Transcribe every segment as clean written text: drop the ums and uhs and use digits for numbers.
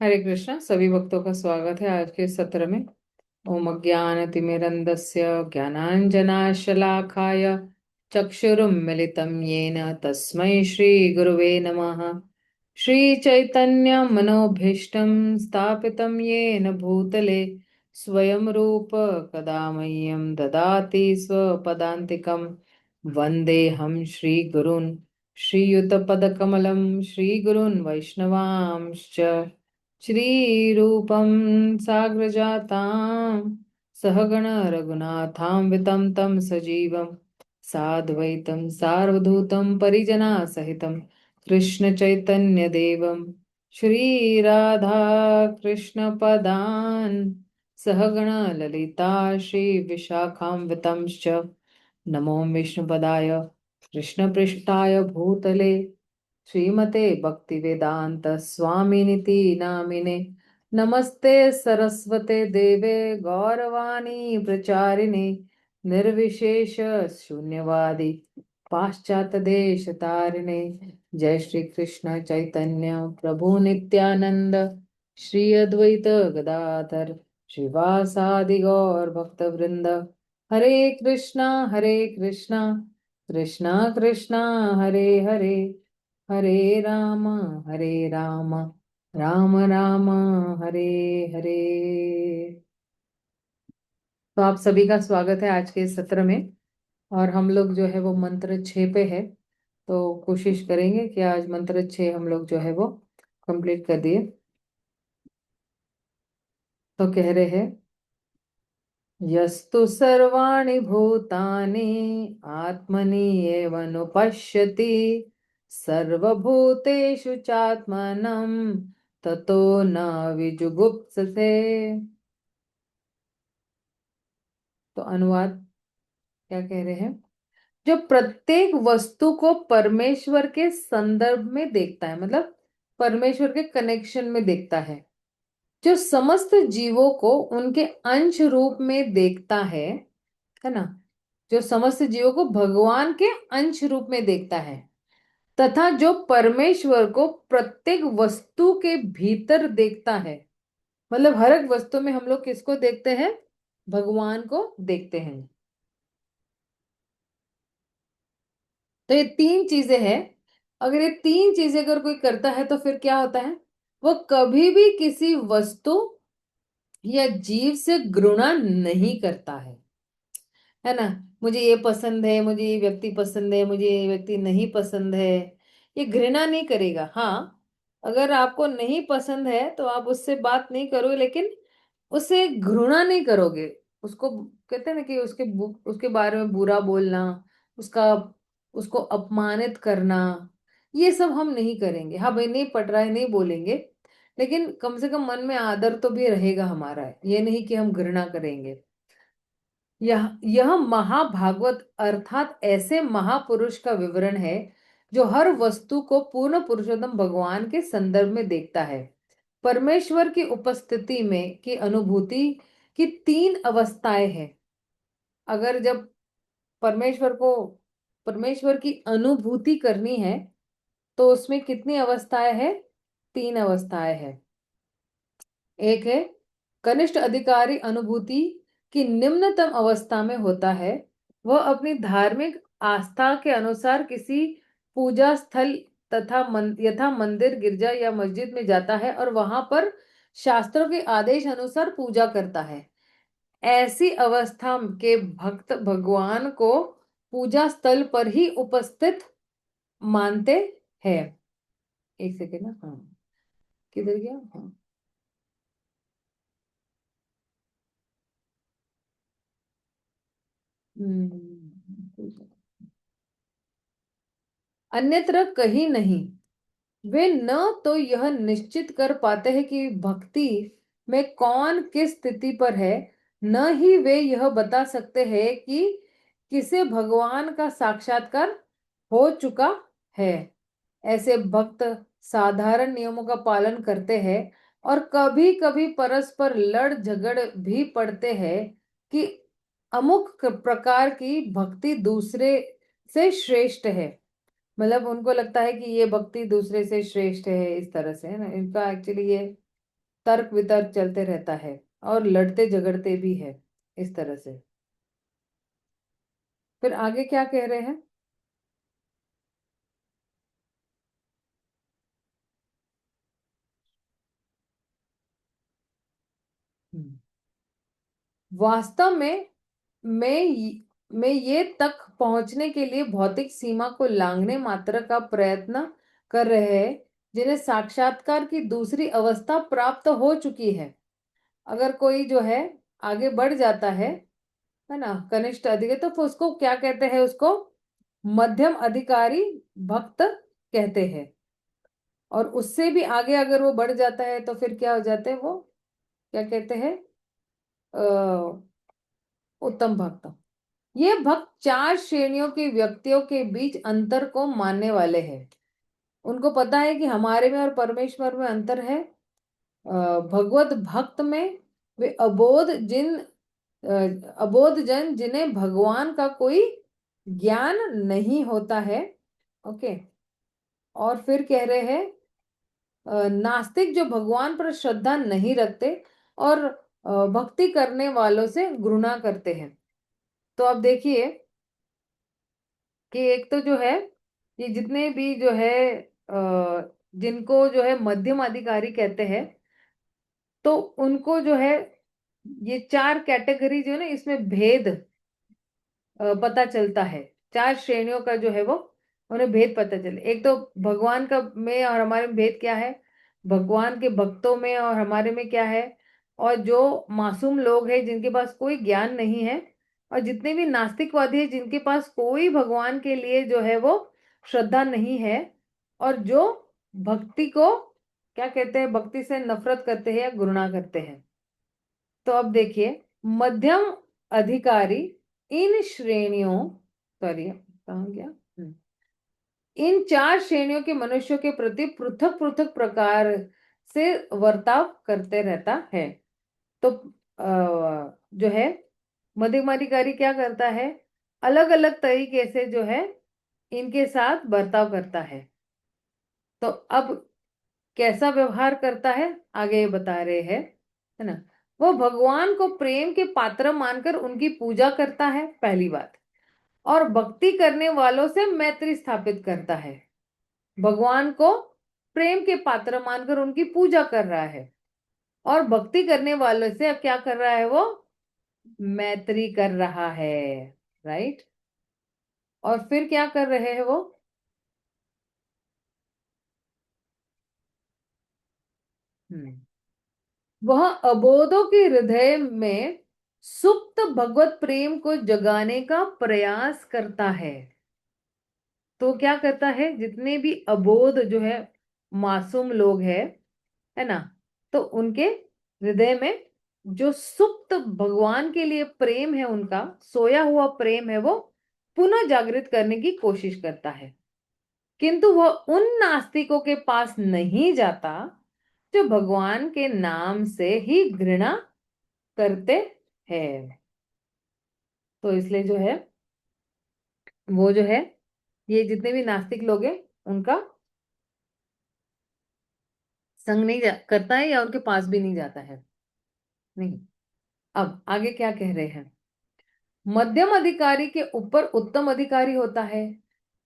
हरे कृष्णा। सभी भक्तों का स्वागत है आज के सत्र में। ओम अज्ञानतिमिरन्धस्य ज्ञानाञ्जनाशलाकाय चक्षुरुन्मिलितं येन तस्मै श्रीगुरुवे नमः। श्रीचैतन्यमनोभीष्टं स्थापितं येन भूतले स्वयं रूप कदा मह्यं ददाति स्वपदान्तिकं। वन्देऽहं श्रीगुरून् श्रीयुतपदकमलं श्रीगुरून् वैष्णवांश्च श्रीरूपं साग्रजातां सहगण रघुनाथान्वितं तं सजीवं साद्वैतं सार्वधूतं परिजनासहितं कृष्णचैतन्यदेवं श्रीराधा कृष्णपदान् सहगण ललिता श्रीविशाखान्वितंश्च नमो विष्णुपदाय कृष्णपृष्ठाय भूतले श्रीमते भक्तिवेदांत स्वामिनिति नामिने। नमस्ते सरस्वते देवे गौरवाणी प्रचारिणे निर्विशेष शून्यवादी पाश्चात्य देश तारिणे। जय श्री कृष्ण चैतन्य प्रभु नित्यानंद श्री अद्वैत गदाधर श्रीवासादि गौर भक्त वृंद। हरे कृष्णा कृष्णा कृष्णा हरे हरे, हरे राम हरे राम राम राम हरे हरे। तो आप सभी का स्वागत है आज के इस सत्र में। और हम लोग जो है वो मंत्र 6 पे है। तो कोशिश करेंगे कि आज मंत्र 6 हम लोग जो है वो कंप्लीट कर दिए। तो कह रहे हैं, यस्तु सर्वाणि भूतानि आत्मनि एव नुपश्यति सर्वभूतेषु चात्मनं ततो न विजुगुप्सते। तो अनुवाद क्या कह रहे हैं? जो प्रत्येक वस्तु को परमेश्वर के संदर्भ में देखता है, मतलब परमेश्वर के कनेक्शन में देखता है, जो समस्त जीवों को उनके अंश रूप में देखता है ना, जो समस्त जीवों को भगवान के अंश रूप में देखता है, तथा जो परमेश्वर को प्रत्येक वस्तु के भीतर देखता है। मतलब हर एक वस्तु में हम लोग किसको देखते हैं? भगवान को देखते हैं। तो ये तीन चीजें हैं। अगर ये तीन चीजें अगर कोई करता है तो फिर क्या होता है? वो कभी भी किसी वस्तु या जीव से घृणा नहीं करता है ना। मुझे ये पसंद है, मुझे ये व्यक्ति पसंद है, मुझे ये व्यक्ति नहीं पसंद है, ये घृणा नहीं करेगा। हाँ, अगर आपको नहीं पसंद है तो आप उससे बात नहीं करोगे, लेकिन उससे घृणा नहीं करोगे। उसको कहते हैं ना कि उसके बारे में बुरा बोलना, उसका उसको अपमानित करना, ये सब हम नहीं करेंगे। हाँ भाई, नहीं पट रहा है, नहीं बोलेंगे, लेकिन कम से कम मन में आदर तो भी रहेगा हमारा। ये नहीं कि हम घृणा करेंगे। यह महाभागवत अर्थात ऐसे महापुरुष का विवरण है जो हर वस्तु को पूर्ण पुरुषोत्तम भगवान के संदर्भ में देखता है। परमेश्वर की उपस्थिति में की अनुभूति की तीन अवस्थाएं हैं। अगर जब परमेश्वर को परमेश्वर की अनुभूति करनी है तो उसमें कितनी अवस्थाएं हैं? तीन अवस्थाएं हैं। एक है कनिष्ठ अधिकारी अनुभूति की निम्नतम अवस्था में होता है। वह अपनी धार्मिक आस्था के अनुसार किसी पूजा स्थल तथा यथा मंदिर, गिरजा या मस्जिद में जाता है और वहां पर शास्त्रों के आदेश अनुसार पूजा करता है। ऐसी अवस्था के भक्त भगवान को पूजा स्थल पर ही उपस्थित मानते हैं। एक सेकेंड ना, हाँ, किधर गया? हाँ। हम्म, अन्यत्र कहीं नहीं। वे न तो यह निश्चित कर पाते हैं कि भक्ति में कौन किस स्थिति पर है, न ही वे यह बता सकते हैं कि किसे भगवान का साक्षात्कार हो चुका है। ऐसे भक्त साधारण नियमों का पालन करते हैं और कभी कभी परस्पर लड़ झगड़ भी पड़ते हैं कि अमुक प्रकार की भक्ति दूसरे से श्रेष्ठ है। मतलब उनको लगता है कि ये भक्ति दूसरे से श्रेष्ठ है, इस तरह से, है ना। इनका एक्चुअली ये तर्क वितर्क चलते रहता है और लड़ते झगड़ते भी है इस तरह से। फिर आगे क्या कह रहे हैं? हम्म। वास्तव में में ये तक पहुंचने के लिए भौतिक सीमा को लांघने मात्र का प्रयत्न कर रहे हैं जिन्हें साक्षात्कार की दूसरी अवस्था प्राप्त हो चुकी है। अगर कोई जो है आगे बढ़ जाता है ना, कनिष्ठ अधिकारी, तो फिर उसको क्या कहते हैं? उसको मध्यम अधिकारी भक्त कहते हैं। और उससे भी आगे अगर वो बढ़ जाता है तो फिर क्या हो जाते हैं वो? क्या कहते हैं? उत्तम भक्त। ये भक्त चार श्रेणियों के व्यक्तियों के बीच अंतर को मानने वाले हैं। उनको पता है कि हमारे में और परमेश्वर में अंतर है। भगवत भक्त में वे अबोध जन जिन्हें भगवान का कोई ज्ञान नहीं होता है। ओके। और फिर कह रहे हैं नास्तिक जो भगवान पर श्रद्धा नहीं रखते और भक्ति करने वालों से घृणा करते हैं। तो अब देखिए कि एक तो जो है ये जितने भी जो है जिनको जो है मध्यम अधिकारी कहते हैं, तो उनको जो है ये चार कैटेगरी जो है ना, इसमें भेद पता चलता है। चार श्रेणियों का जो है वो उन्हें भेद पता चले। एक तो भगवान का में और हमारे में भेद क्या है, भगवान के भक्तों में और हमारे में क्या है, और जो मासूम लोग हैं जिनके पास कोई ज्ञान नहीं है, और जितने भी नास्तिकवादी हैं जिनके पास कोई भगवान के लिए जो है वो श्रद्धा नहीं है, और जो भक्ति को क्या कहते हैं, भक्ति से नफरत करते हैं या घृणा करते हैं। तो अब देखिए मध्यम अधिकारी इन श्रेणियों, सॉरी कहाँ गया, इन चार श्रेणियों के मनुष्यों के प्रति पृथक पृथक प्रकार से वर्ताव करते रहता है। तो जो है मध्यम अधिकारी क्या करता है, अलग अलग तरीके से जो है इनके साथ बर्ताव करता है। तो अब कैसा व्यवहार करता है आगे ये बता रहे हैं, है ना। वो भगवान को प्रेम के पात्र मानकर उनकी पूजा करता है, पहली बात। और भक्ति करने वालों से मैत्री स्थापित करता है। भगवान को प्रेम के पात्र मानकर उनकी पूजा कर रहा है, और भक्ति करने वालों से अब क्या कर रहा है वो? मैत्री कर रहा है। राइट। और फिर क्या कर रहे हैं वो? हम्म वह अबोधों के हृदय में सुप्त भगवत प्रेम को जगाने का प्रयास करता है। तो क्या करता है, जितने भी अबोध जो है मासूम लोग है ना, तो उनके हृदय में जो सुप्त भगवान के लिए प्रेम है, उनका सोया हुआ प्रेम है, वो पुनः जागृत करने की कोशिश करता है। किंतु वह उन नास्तिकों के पास नहीं जाता जो भगवान के नाम से ही घृणा करते हैं। तो इसलिए जो है वो जो है ये जितने भी नास्तिक लोग हैं उनका संग नहीं करता है, या उनके पास भी नहीं जाता है। नहीं। अब आगे क्या कह रहे हैं? मध्यम अधिकारी के ऊपर उत्तम अधिकारी होता है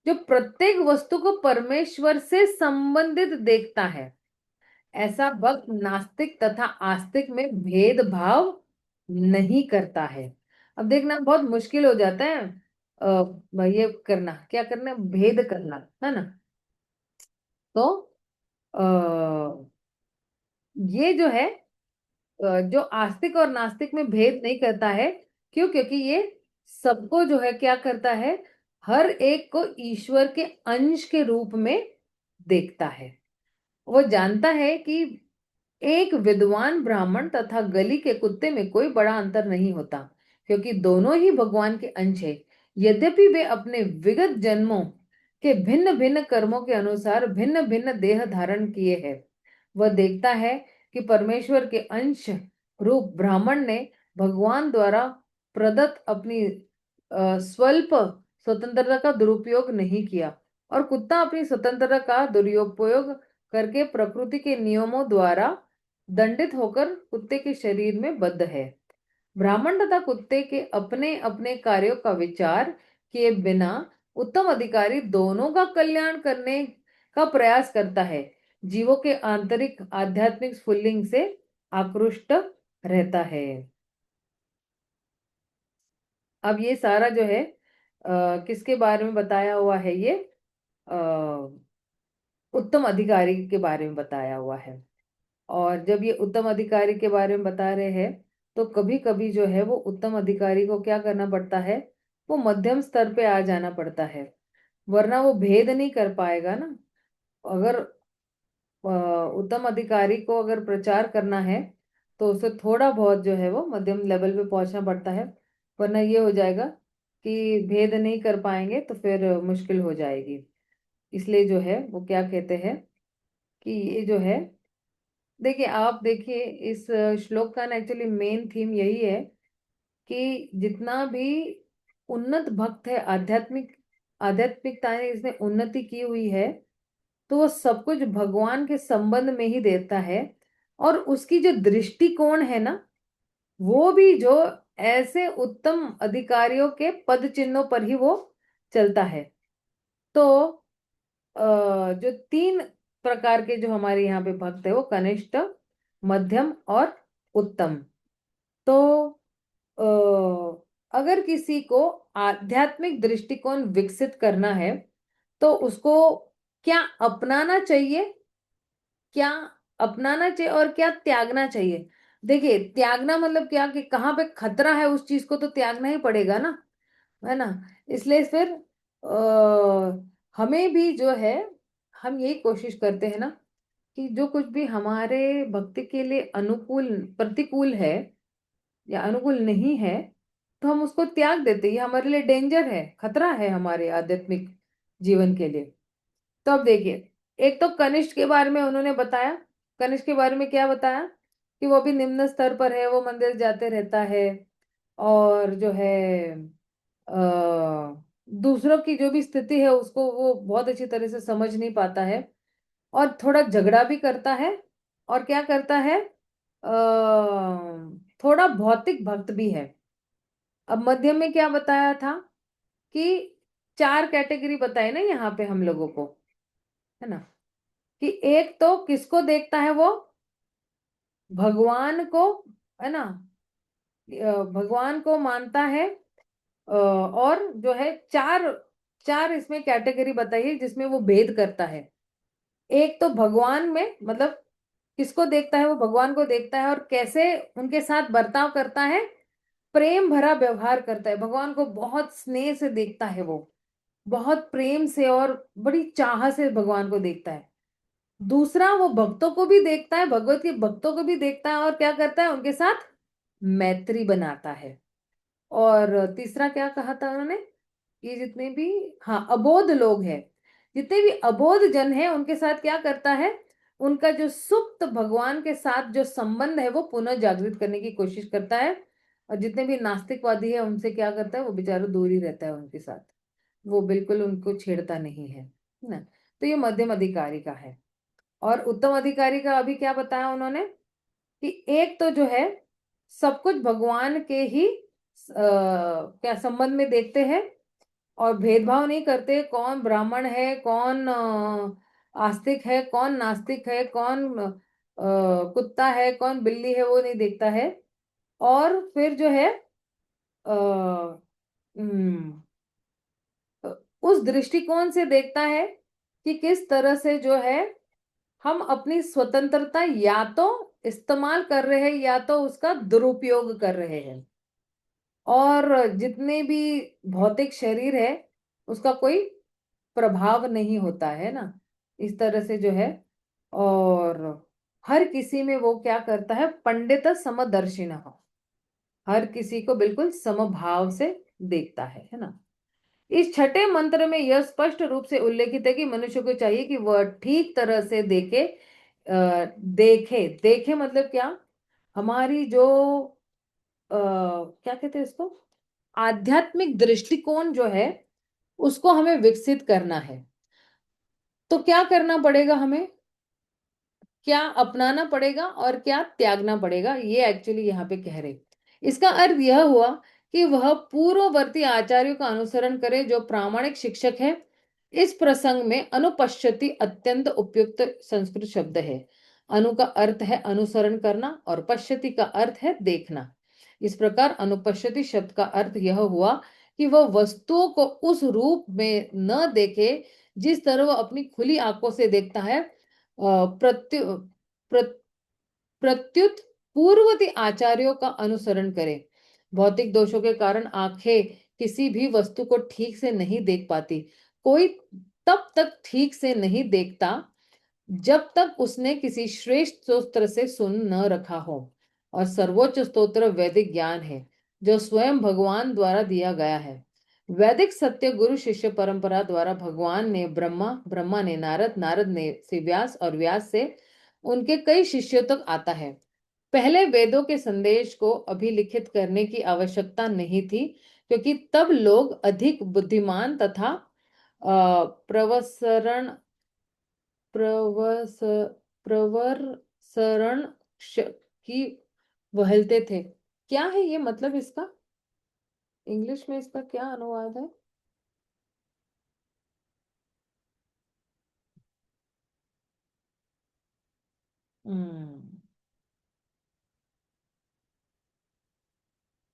जो प्रत्येक वस्तु को परमेश्वर से संबंधित देखता है। ऐसा भक्त नास्तिक तथा आस्तिक में भेदभाव नहीं करता है। अब देखना बहुत मुश्किल हो जाता है ये करना, क्या करना, भेद करना, है ना। तो आ, ये जो है जो आस्तिक और नास्तिक में भेद नहीं करता है। क्यों? क्योंकि ये सबको जो है क्या करता है, हर एक को ईश्वर के अंश के रूप में देखता है। वो जानता है कि एक विद्वान ब्राह्मण तथा गली के कुत्ते में कोई बड़ा अंतर नहीं होता, क्योंकि दोनों ही भगवान के अंश है। यद्यपि वे अपने विगत जन्मों के भिन्न भिन्न कर्मों के अनुसार भिन्न भिन्न देह धारण किए हैं। वह देखता है कि परमेश्वर के अंश रूप ब्राह्मण ने भगवान द्वारा प्रदत्त अपनी स्वल्प स्वतंत्रता का दुरुपयोग नहीं किया, और कुत्ता अपनी स्वतंत्रता का दुरुपयोग करके प्रकृति के नियमों द्वारा दंडित होकर कुत्ते के शरीर में बद्ध है। ब्राह्मण तथा कुत्ते के अपने अपने कार्यों का विचार किए बिना उत्तम अधिकारी दोनों का कल्याण करने का प्रयास करता है। जीवों के आंतरिक आध्यात्मिक स्फुल्लिंग से आकृष्ट रहता है। अब ये सारा जो है किसके बारे में बताया हुआ है? ये अ, उत्तम अधिकारी के बारे में बताया हुआ है। और जब ये उत्तम अधिकारी के बारे में बता रहे हैं, तो कभी कभी जो है वो उत्तम अधिकारी को क्या करना पड़ता है? वो मध्यम स्तर पे आ जाना पड़ता है, वरना वो भेद नहीं कर पाएगा ना। अगर उत्तम अधिकारी को अगर प्रचार करना है, तो उसे थोड़ा बहुत जो है वो मध्यम लेवल पे पहुंचना पड़ता है, वरना ये हो जाएगा कि भेद नहीं कर पाएंगे तो फिर मुश्किल हो जाएगी। इसलिए जो है वो क्या कहते हैं कि ये जो है, देखिए आप देखिए इस श्लोक का ना एक्चुअली मेन थीम यही है कि जितना भी उन्नत भक्त है, आध्यात्मिकता ने इसमें उन्नति की हुई है, तो वो सब कुछ भगवान के संबंध में ही देता है। और उसकी जो दृष्टिकोण है ना, वो भी जो ऐसे उत्तम अधिकारियों के पद चिन्हों पर ही वो चलता है। तो जो तीन प्रकार के जो हमारे यहाँ पे भक्त है, वो कनिष्ठ, मध्यम और उत्तम। तो अगर किसी को आध्यात्मिक दृष्टिकोण विकसित करना है, तो उसको क्या अपनाना चाहिए, क्या अपनाना चाहिए और क्या त्यागना चाहिए? देखिए, त्यागना मतलब क्या कि कहाँ पे खतरा है उस चीज को तो त्यागना ही पड़ेगा ना, है ना। इसलिए फिर हमें भी जो है, हम यही कोशिश करते हैं ना कि जो कुछ भी हमारे भक्ति के लिए अनुकूल प्रतिकूल है या अनुकूल नहीं है, तो हम उसको त्याग देते हैं। ये हमारे लिए डेंजर है, खतरा है हमारे आध्यात्मिक जीवन के लिए। तो अब देखिए, एक तो कनिष्ठ के बारे में उन्होंने बताया। कनिष्ठ के बारे में क्या बताया? कि वो भी निम्न स्तर पर है, वो मंदिर जाते रहता है, और जो है दूसरों की जो भी स्थिति है उसको वो बहुत अच्छी तरह से समझ नहीं पाता है, और थोड़ा झगड़ा भी करता है, और क्या करता है, थोड़ा भौतिक भक्त भी है। अब मध्यम में क्या बताया था कि चार कैटेगरी बताए ना यहाँ पे हम लोगों को, है ना। कि एक तो किसको देखता है वो? भगवान को, है ना। भगवान को मानता है। और जो है चार चार इसमें कैटेगरी बताइए जिसमें वो भेद करता है। एक तो भगवान में, मतलब किसको देखता है? वो भगवान को देखता है और कैसे उनके साथ बर्ताव करता है, प्रेम भरा व्यवहार करता है। भगवान को बहुत स्नेह से देखता है वो, बहुत प्रेम से और बड़ी चाह से भगवान को देखता है। दूसरा, वो भक्तों को भी देखता है, भगवत के भक्तों को भी देखता है, और क्या करता है? उनके साथ मैत्री बनाता है। और तीसरा क्या कहा था उन्होंने? ये जितने भी, हाँ, अबोध लोग हैं, जितने भी अबोध जन हैं, उनके साथ क्या करता है? उनका जो सुप्त भगवान के साथ जो संबंध है वो पुनः जागृत करने की कोशिश करता है। और जितने भी नास्तिकवादी है उनसे क्या करता है? वो बेचारा दूर ही रहता है उनके साथ, वो बिल्कुल उनको छेड़ता नहीं है ना। तो ये मध्यम अधिकारी का है। और उत्तम अधिकारी का अभी क्या बताया उन्होंने? कि एक तो जो है सब कुछ भगवान के ही क्या संबंध में देखते हैं, और भेदभाव नहीं करते, कौन ब्राह्मण है, कौन आस्तिक है, कौन नास्तिक है, कौन कुत्ता है, कौन बिल्ली है, वो नहीं देखता है। और फिर जो है अ, हम्म, उस दृष्टिकोण से देखता है कि किस तरह से जो है हम अपनी स्वतंत्रता या तो इस्तेमाल कर रहे हैं या तो उसका दुरुपयोग कर रहे हैं, और जितने भी भौतिक शरीर है उसका कोई प्रभाव नहीं होता है ना, इस तरह से जो है। और हर किसी में वो क्या करता है? पंडित समदर्शिन, हर किसी को बिल्कुल समभाव से देखता है ना। इस छठे मंत्र में यह स्पष्ट रूप से उल्लेखित है कि मनुष्य को चाहिए कि वह ठीक तरह से देखे। देखे देखे मतलब क्या? हमारी जो क्या कहते हैं इसको, आध्यात्मिक दृष्टिकोण जो है उसको हमें विकसित करना है। तो क्या करना पड़ेगा हमें? क्या अपनाना पड़ेगा और क्या त्यागना पड़ेगा, ये एक्चुअली यहाँ पे कह रहे। इसका अर्थ यह हुआ कि वह पूर्ववर्ती आचार्यों का अनुसरण करे जो प्रामाणिक शिक्षक है। इस प्रसंग में अनुपश्यति अत्यंत उपयुक्त संस्कृत शब्द है। अनु का अर्थ है अनुसरण करना और पश्यति का अर्थ है देखना। इस प्रकार अनुपश्यति शब्द का अर्थ यह हुआ कि वह वस्तुओं को उस रूप में न देखे जिस तरह वह अपनी खुली आंखों से देखता है। प्रत्यु प्रत- प्रत्युत पूर्ववर्ती आचार्यों का अनुसरण करे। भौतिक दोषों के कारण आंखें किसी भी वस्तु को ठीक से नहीं देख पाती। कोई तब तक ठीक से नहीं देखता जब तक उसने किसी श्रेष्ठ स्तोत्र से सुन न रखा हो। और सर्वोच्च स्तोत्र वैदिक ज्ञान है जो स्वयं भगवान द्वारा दिया गया है। वैदिक सत्य गुरु शिष्य परंपरा द्वारा भगवान ने ब्रह्मा, ब्रह्मा ने नारद, नारद ने से व्यास और व्यास से उनके कई शिष्यों तक आता है। पहले वेदों के संदेश को अभिलिखित करने की आवश्यकता नहीं थी क्योंकि तब लोग अधिक बुद्धिमान तथा प्रवसरण प्रवस प्रवरसरण की वहलते थे। क्या है ये मतलब इसका? इंग्लिश में इसका क्या अनुवाद है? हम्म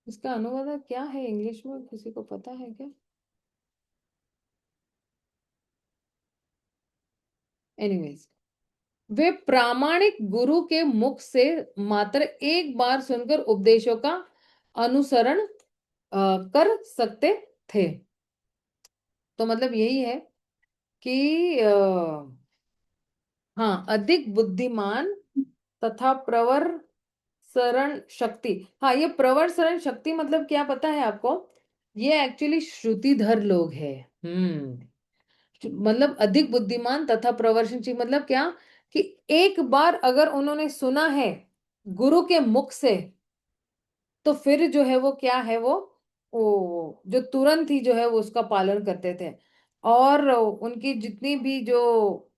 इसका अनुवाद क्या है इंग्लिश में, किसी को पता है क्या? एनीवेज, वे प्रामाणिक गुरु के मुख से मात्र एक बार सुनकर उपदेशों का अनुसरण कर सकते थे। तो मतलब यही है कि हाँ, अधिक बुद्धिमान तथा प्रवर सरण शक्ति। हाँ, ये प्रवर सरण शक्ति मतलब क्या पता है आपको? ये एक्चुअली श्रुतिधर लोग हैं। मतलब अधिक बुद्धिमान तथा प्रवरशनशील मतलब क्या, कि एक बार अगर उन्होंने सुना है गुरु के मुख से, तो फिर जो है वो क्या है, वो जो तुरंत ही जो है वो उसका पालन करते थे। और उनकी जितनी भी जो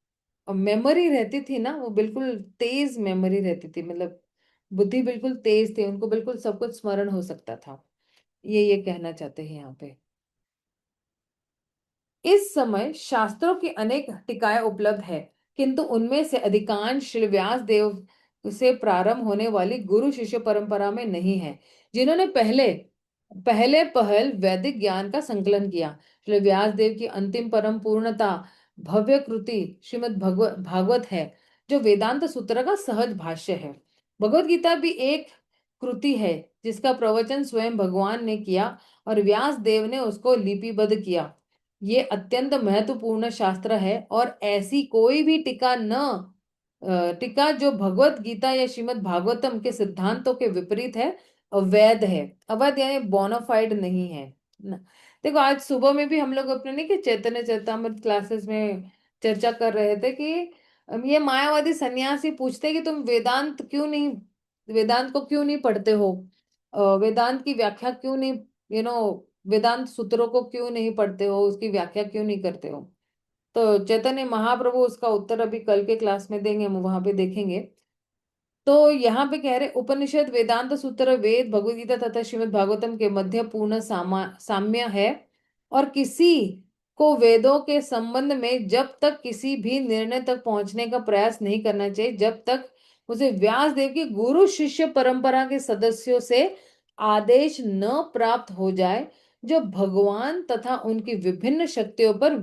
मेमोरी रहती थी ना, वो बिल्कुल तेज मेमोरी रहती थी। मतलब बुद्धि बिल्कुल तेज थी, उनको बिल्कुल सब कुछ स्मरण हो सकता था। ये कहना चाहते हैं यहाँ पे। इस समय शास्त्रों की अनेक टीकाएं उपलब्ध है, किंतु उनमें से अधिकांश श्री व्यास देव से प्रारंभ होने वाली गुरु शिष्य परंपरा में नहीं है, जिन्होंने पहले पहले पहल वैदिक ज्ञान का संकलन किया। श्री व्यास देव की अंतिम परम पूर्णता भव्य कृति श्रीमद् भागवत है, जो वेदांत सूत्र का सहज भाष्य है। भगवत गीता भी एक कृति है जिसका प्रवचन स्वयं भगवान ने किया और व्यास देव ने उसको लिपिबद्ध किया। ये अत्यंत महत्वपूर्ण शास्त्र है और ऐसी कोई भी टीका जो भगवत गीता या श्रीमद् भागवतम के सिद्धांतों के विपरीत है, अवैध है। अवैध यानी बोनाफाइड नहीं है ना। देखो, आज सुबह में भी हम लोग अपने नहीं कि चैतन्य चरितामृत क्लासेस में चर्चा कर रहे थे कि ये मायावादी सन्यासी पूछते हैं कि तुम वेदांत को क्यों नहीं पढ़ते हो, वेदांत की व्याख्या क्यों नहीं, वेदांत सूत्रों को क्यों नहीं पढ़ते हो, उसकी व्याख्या क्यों नहीं करते हो। तो चैतन्य महाप्रभु उसका उत्तर अभी कल के क्लास में देंगे, हम वहां पे देखेंगे। तो यहाँ पे कह रहे उपनिषद, वेदांत सूत्र, वेद, भगवद गीता तथा श्रीमद् भागवतम के मध्य पूर्ण साम्य है। और किसी को वेदों के संबंध में जब तक किसी भी निर्णय तक पहुंचने का प्रयास नहीं करना चाहिए जब तक उसे व्यास देव की गुरु शिष्य परंपरा के सदस्यों से आदेश न प्राप्त हो जाए, जो भगवान तथा उनकी विभिन्न शक्तियों पर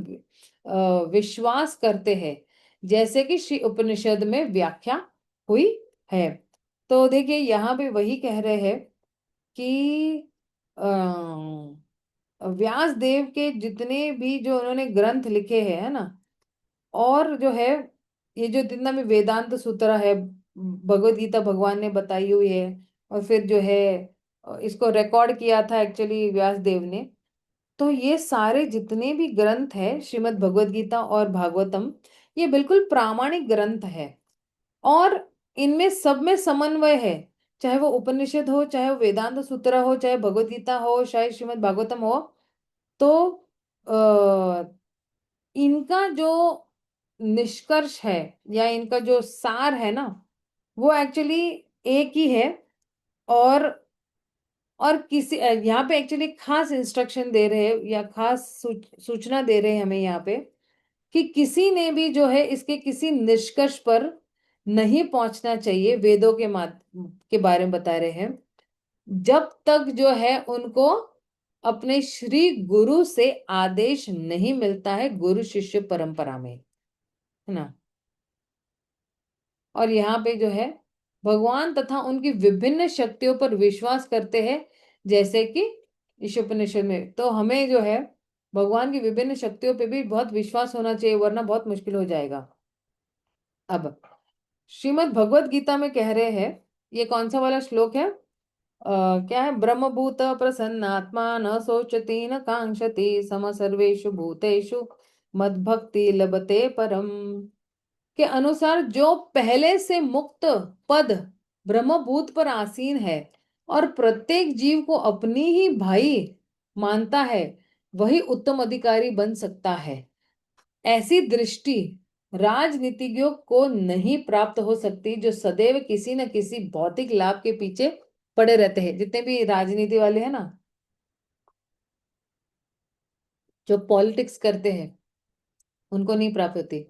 विश्वास करते हैं, जैसे कि श्री उपनिषद में व्याख्या हुई है। तो देखिए यहाँ पे वही कह रहे हैं कि व्यास देव के जितने भी जो उन्होंने ग्रंथ लिखे हैं, है ना, और जो है ये जो जितना भी वेदांत सूत्र है, भगवत गीता भगवान ने बताई हुई है, और फिर जो है इसको रिकॉर्ड किया था एक्चुअली व्यास देव ने। तो ये सारे जितने भी ग्रंथ है, श्रीमद् भगवत गीता और भागवतम, ये बिल्कुल प्रामाणिक ग्रंथ है। और इनमें सब में समन्वय है, चाहे वो उपनिषद हो, चाहे वो वेदांत सूत्र हो, चाहे भगवत गीता हो, चाहे श्रीमद् भागवतम हो। तो आ, इनका जो निष्कर्ष है या इनका जो सार है ना, वो एक्चुअली एक ही है। और किसी यहाँ पे एक्चुअली खास इंस्ट्रक्शन दे रहे हैं या खास सूचना दे रहे हैं हमें यहाँ पे कि किसी ने भी जो है इसके किसी निष्कर्ष पर नहीं पहुंचना चाहिए। वेदों के के बारे में बता रहे हैं, जब तक जो है उनको अपने श्री गुरु से आदेश नहीं मिलता है, गुरु शिष्य परंपरा में, है ना। और यहाँ पे जो है भगवान तथा उनकी विभिन्न शक्तियों पर विश्वास करते हैं, जैसे कि ईशोपनिषद में। तो हमें जो है भगवान की विभिन्न शक्तियों पे भी बहुत विश्वास होना चाहिए, वरना बहुत मुश्किल हो जाएगा। अब श्रीमद् भगवत गीता में कह रहे हैं, ये कौन सा वाला श्लोक है? क्या है? ब्रह्मभूत प्रसन्नात्मा न सोचती न कांक्षति सम सर्वेषु भूतेषु मद्भक्ति लभते परम। के अनुसार जो पहले से मुक्त पद ब्रह्मभूत पर आसीन है और प्रत्येक जीव को अपनी ही भाई मानता है, वही उत्तम अधिकारी बन सकता है। ऐसी दृष्टि राजनीतिज्ञों को नहीं प्राप्त हो सकती, जो सदैव किसी न किसी भौतिक लाभ के पीछे पड़े रहते हैं। जितने भी राजनीति वाले हैं ना, जो पॉलिटिक्स करते हैं, उनको नहीं प्राप्त होती।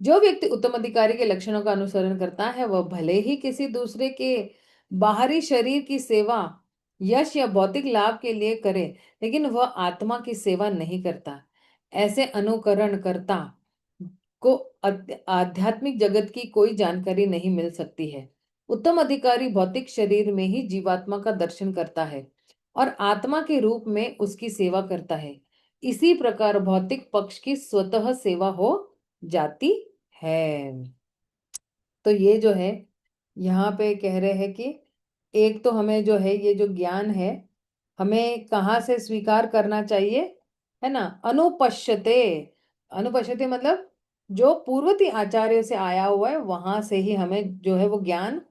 जो व्यक्ति उत्तम अधिकारी के लक्षणों का अनुसरण करता है, वह भले ही किसी दूसरे के बाहरी शरीर की सेवा यश या भौतिक लाभ के लिए करे, लेकिन वह आत्मा की सेवा नहीं करता। ऐसे अनुकरण करता को आध्यात्मिक जगत की कोई जानकारी नहीं मिल सकती है। उत्तम अधिकारी भौतिक शरीर में ही जीवात्मा का दर्शन करता है और आत्मा के रूप में उसकी सेवा करता है। इसी प्रकार भौतिक पक्ष की स्वतः सेवा हो जाती है। तो ये जो है यहाँ पे कह रहे हैं कि एक तो हमें जो है ये जो ज्ञान है, हमें कहाँ से स्वीकार करना चाहिए, है ना? अनुपश्यते। अनुपश्यते मतलब जो पूर्वती आचार्य से आया हुआ है, वहां से ही हमें जो है वो ज्ञान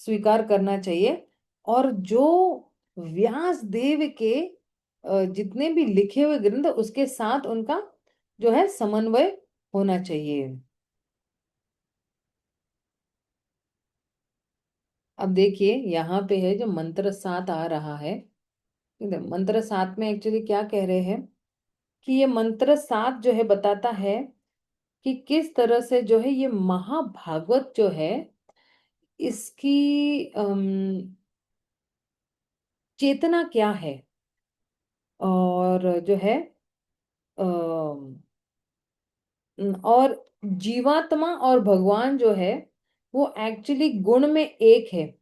स्वीकार करना चाहिए। और जो व्यास देव के जितने भी लिखे हुए ग्रंथ, उसके साथ उनका जो है समन्वय होना चाहिए। अब देखिए यहाँ पे है जो मंत्र 7 आ रहा है। ठीक है, मंत्र 7 में एक्चुअली क्या कह रहे हैं कि ये मंत्र 7 जो है बताता है कि किस तरह से जो है ये महाभागवत जो है इसकी चेतना क्या है। और जो है और जीवात्मा और भगवान जो है वो एक्चुअली गुण में एक है,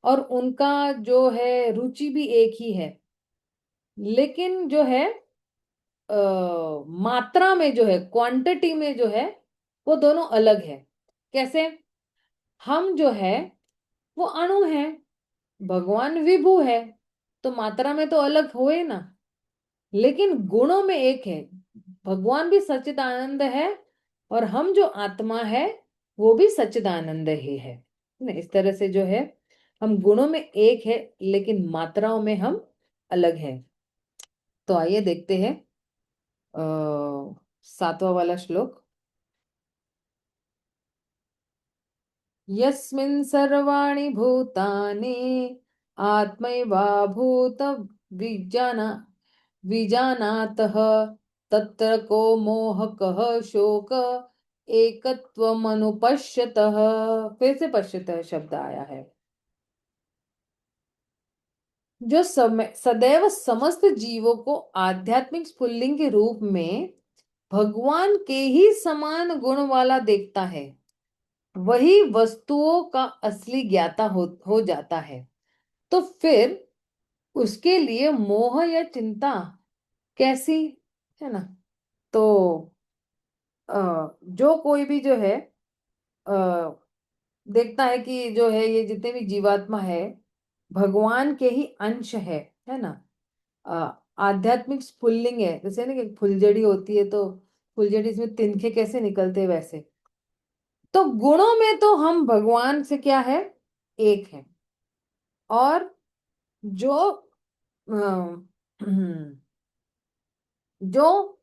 और उनका जो है रुचि भी एक ही है। लेकिन जो है मात्रा में जो है, क्वांटिटी में जो है, वो दोनों अलग है। कैसे? हम जो है वो अणु है, भगवान विभु है, तो मात्रा में तो अलग हुए ना, लेकिन गुणों में एक है। भगवान भी सच्चिदानंद है और हम जो आत्मा है वो भी सच्चिदानंद ही है ना। इस तरह से जो है हम गुणों में एक है, लेकिन मात्राओं में हम अलग है। तो आइए देखते हैं 7वां वाला श्लोक। यस्मिन् सर्वाणि भूतानि आत्मैवाभूत विजाना विजानातः तत्र को मोह कः शोक एकत्वमनुपश्यतः। फिर से पश्यतः शब्द आया है। जो समय सदैव समस्त जीवों को आध्यात्मिक स्फुल्लिंग के रूप में भगवान के ही समान गुण वाला देखता है, वही वस्तुओं का असली ज्ञाता हो जाता है। तो फिर उसके लिए मोह या चिंता कैसी, है ना? तो जो कोई भी जो है अ, देखता है कि जो है ये जितने भी जीवात्मा है भगवान के ही अंश है ना। आध्यात्मिक स्फुल्लिंग है, जैसे ना कि फुलझड़ी होती है, तो फुलझड़ी इसमें तिनके कैसे निकलते हैं, वैसे तो गुणों में तो हम भगवान से क्या है, एक है। और जो अ, जो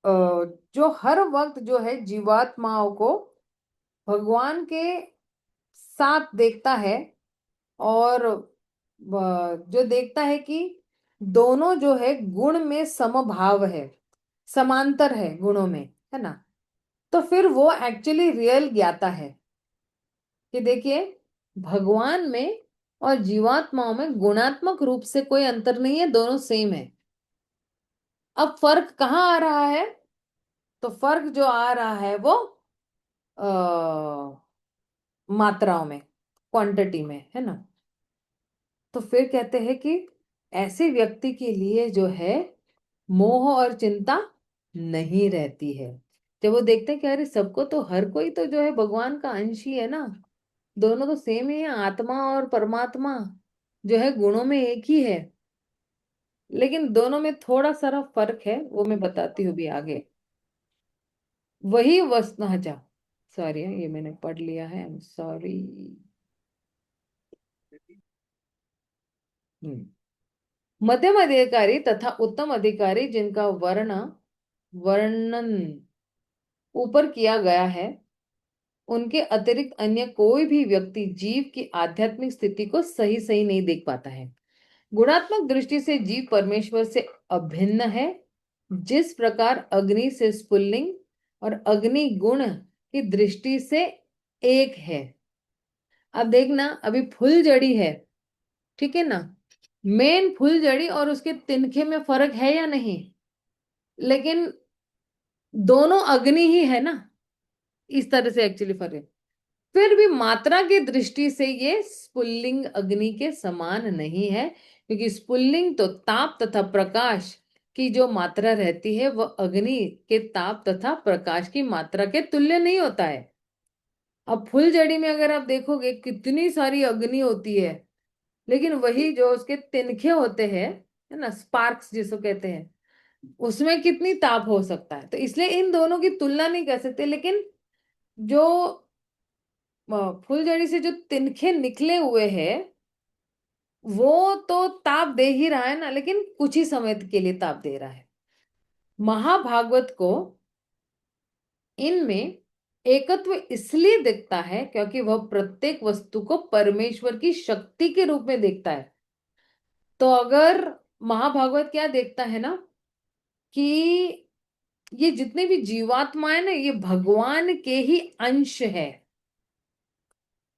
जो हर वक्त जो है जीवात्माओं को भगवान के साथ देखता है, और जो देखता है कि दोनों जो है गुण में समभाव है, समांतर है गुणों में, है ना, तो फिर वो एक्चुअली रियल ज्ञाता है कि देखिए, भगवान में और जीवात्माओं में गुणात्मक रूप से कोई अंतर नहीं है, दोनों सेम है। अब फर्क कहाँ आ रहा है? तो फर्क जो आ रहा है वो मात्राओं में, क्वांटिटी में, है ना। तो फिर कहते हैं कि ऐसे व्यक्ति के लिए जो है मोह और चिंता नहीं रहती है। जब वो देखते हैं कि अरे सबको तो, हर कोई तो जो है भगवान का अंश ही है ना, दोनों तो सेम ही है, आत्मा और परमात्मा जो है गुणों में एक ही है, लेकिन दोनों में थोड़ा सा फर्क है, वो मैं बताती हूँ भी आगे। वही वस्तु, अच्छा सॉरी, ये मैंने पढ़ लिया है, आई एम सॉरी। मध्यम अधिकारी तथा उत्तम अधिकारी जिनका वर्णन ऊपर किया गया है, उनके अतिरिक्त अन्य कोई भी व्यक्ति जीव की आध्यात्मिक स्थिति को सही सही नहीं देख पाता है। गुणात्मक दृष्टि से जीव परमेश्वर से अभिन्न है। जिस प्रकार अग्नि से स्फुल्लिंग और अग्नि गुण की दृष्टि से एक है। अब देखना, अभी फुलझड़ी है, ठीक है ना, मेन फुलझड़ी और उसके तिनके में फर्क है या नहीं? लेकिन दोनों अग्नि ही है ना, इस तरह से एक्चुअली फर्क है। फिर भी मात्रा की दृष्टि से ये स्फुल्लिंग अग्नि के समान नहीं है, क्योंकि स्फुल्लिंग तो ताप तथा प्रकाश की जो मात्रा रहती है वह अग्नि के ताप तथा प्रकाश की मात्रा के तुल्य नहीं होता है। अब फुलझड़ी में अगर आप देखोगे कितनी सारी अग्नि होती है, लेकिन वही जो उसके तिनके होते हैं, है ना, स्पार्क्स जिसको कहते हैं, उसमें कितनी ताप हो सकता है। तो इसलिए इन दोनों की तुलना नहीं कर सकते। लेकिन जो फुलझड़ी से जो तिनके निकले हुए हैं, वो तो ताप दे ही रहा है ना, लेकिन कुछ ही समय के लिए ताप दे रहा है। महाभागवत को इनमें एकत्व इसलिए दिखता है क्योंकि वह प्रत्येक वस्तु को परमेश्वर की शक्ति के रूप में देखता है। तो अगर महाभागवत क्या देखता है ना, कि ये जितने भी जीवात्मा है ना, ये भगवान के ही अंश है,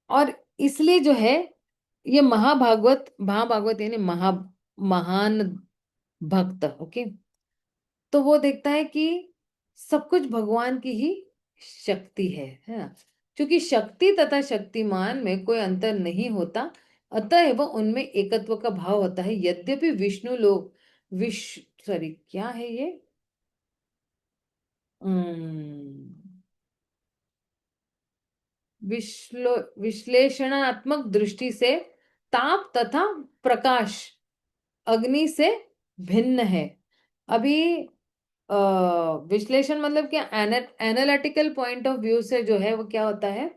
और इसलिए जो है ये महाभागवत, महाभागवत यानी महान भक्त, ओके, तो वो देखता है कि सब कुछ भगवान की ही शक्ति है ना। क्योंकि शक्ति तथा शक्तिमान में कोई अंतर नहीं होता, अतएव उनमें एकत्व का भाव होता है। यद्यपि विष्णु लोग विश्व सॉरी क्या है ये, विश्लेषणात्मक दृष्टि से ताप तथा प्रकाश अग्नि से भिन्न है। अभी विश्लेषण मतलब क्या, एनालिटिकल पॉइंट ऑफ व्यू से जो है वो क्या होता है,